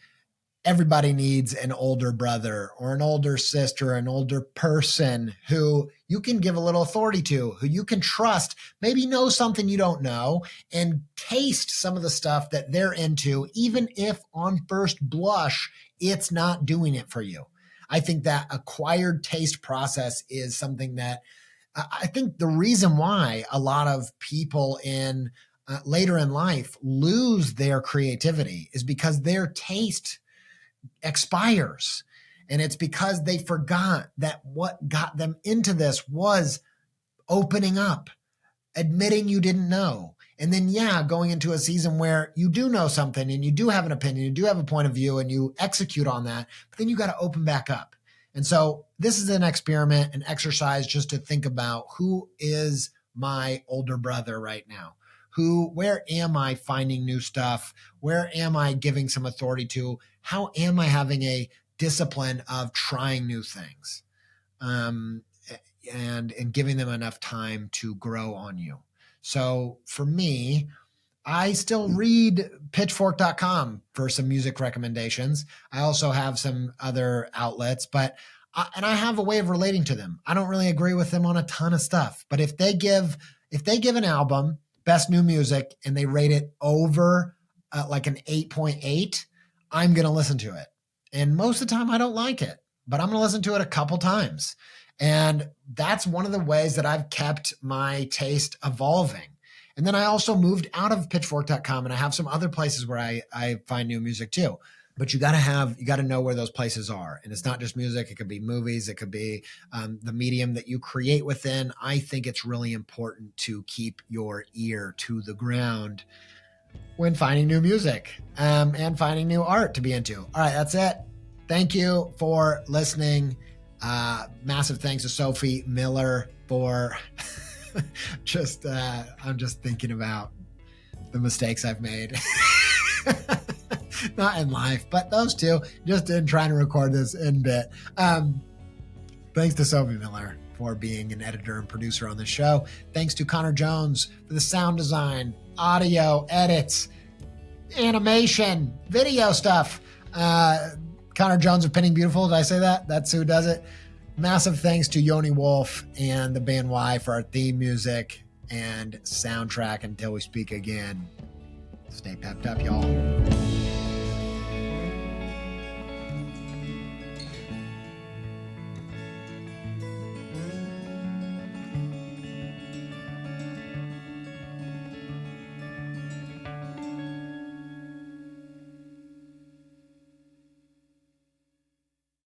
Everybody needs an older brother or an older sister, an older person who you can give a little authority to, who you can trust, maybe know something you don't know, and taste some of the stuff that they're into, even if on first blush, it's not doing it for you. I think that acquired taste process is something that I think the reason why a lot of people in later in life lose their creativity is because their taste expires. And it's because they forgot that what got them into this was opening up, admitting you didn't know. And then, going into a season where you do know something and you do have an opinion, you do have a point of view, and you execute on that, but then you got to open back up. And so this is an experiment, an exercise just to think about, who is my older brother right now? Where am I finding new stuff? Where am I giving some authority to? How am I having a discipline of trying new things? And giving them enough time to grow on you. So for me, I still read pitchfork.com for some music recommendations. I also have some other outlets, and I have a way of relating to them. I don't really agree with them on a ton of stuff, but if they give an album best new music and they rate it over like an 8.8, I'm going to listen to it. And most of the time I don't like it, but I'm going to listen to it a couple times. And that's one of the ways that I've kept my taste evolving. And then I also moved out of pitchfork.com, and I have some other places where I find new music too. But you got to know where those places are. And it's not just music. It could be movies. It could be the medium that you create within. I think it's really important to keep your ear to the ground when finding new music and finding new art to be into. All right, that's it. Thank you for listening. Massive thanks to Sophie Miller for I'm just thinking about the mistakes I've made. Not in life, but those two, just in trying to record this in bit. Thanks to Sophie Miller for being an editor and producer on the show. Thanks to Connor Jones for the sound design, audio, edits, animation, video stuff. Connor Jones of Pinning Beautiful. Did I say that? That's who does it. Massive thanks to Yoni Wolf and the band Y for our theme music and soundtrack. Until we speak again, stay pepped up, y'all.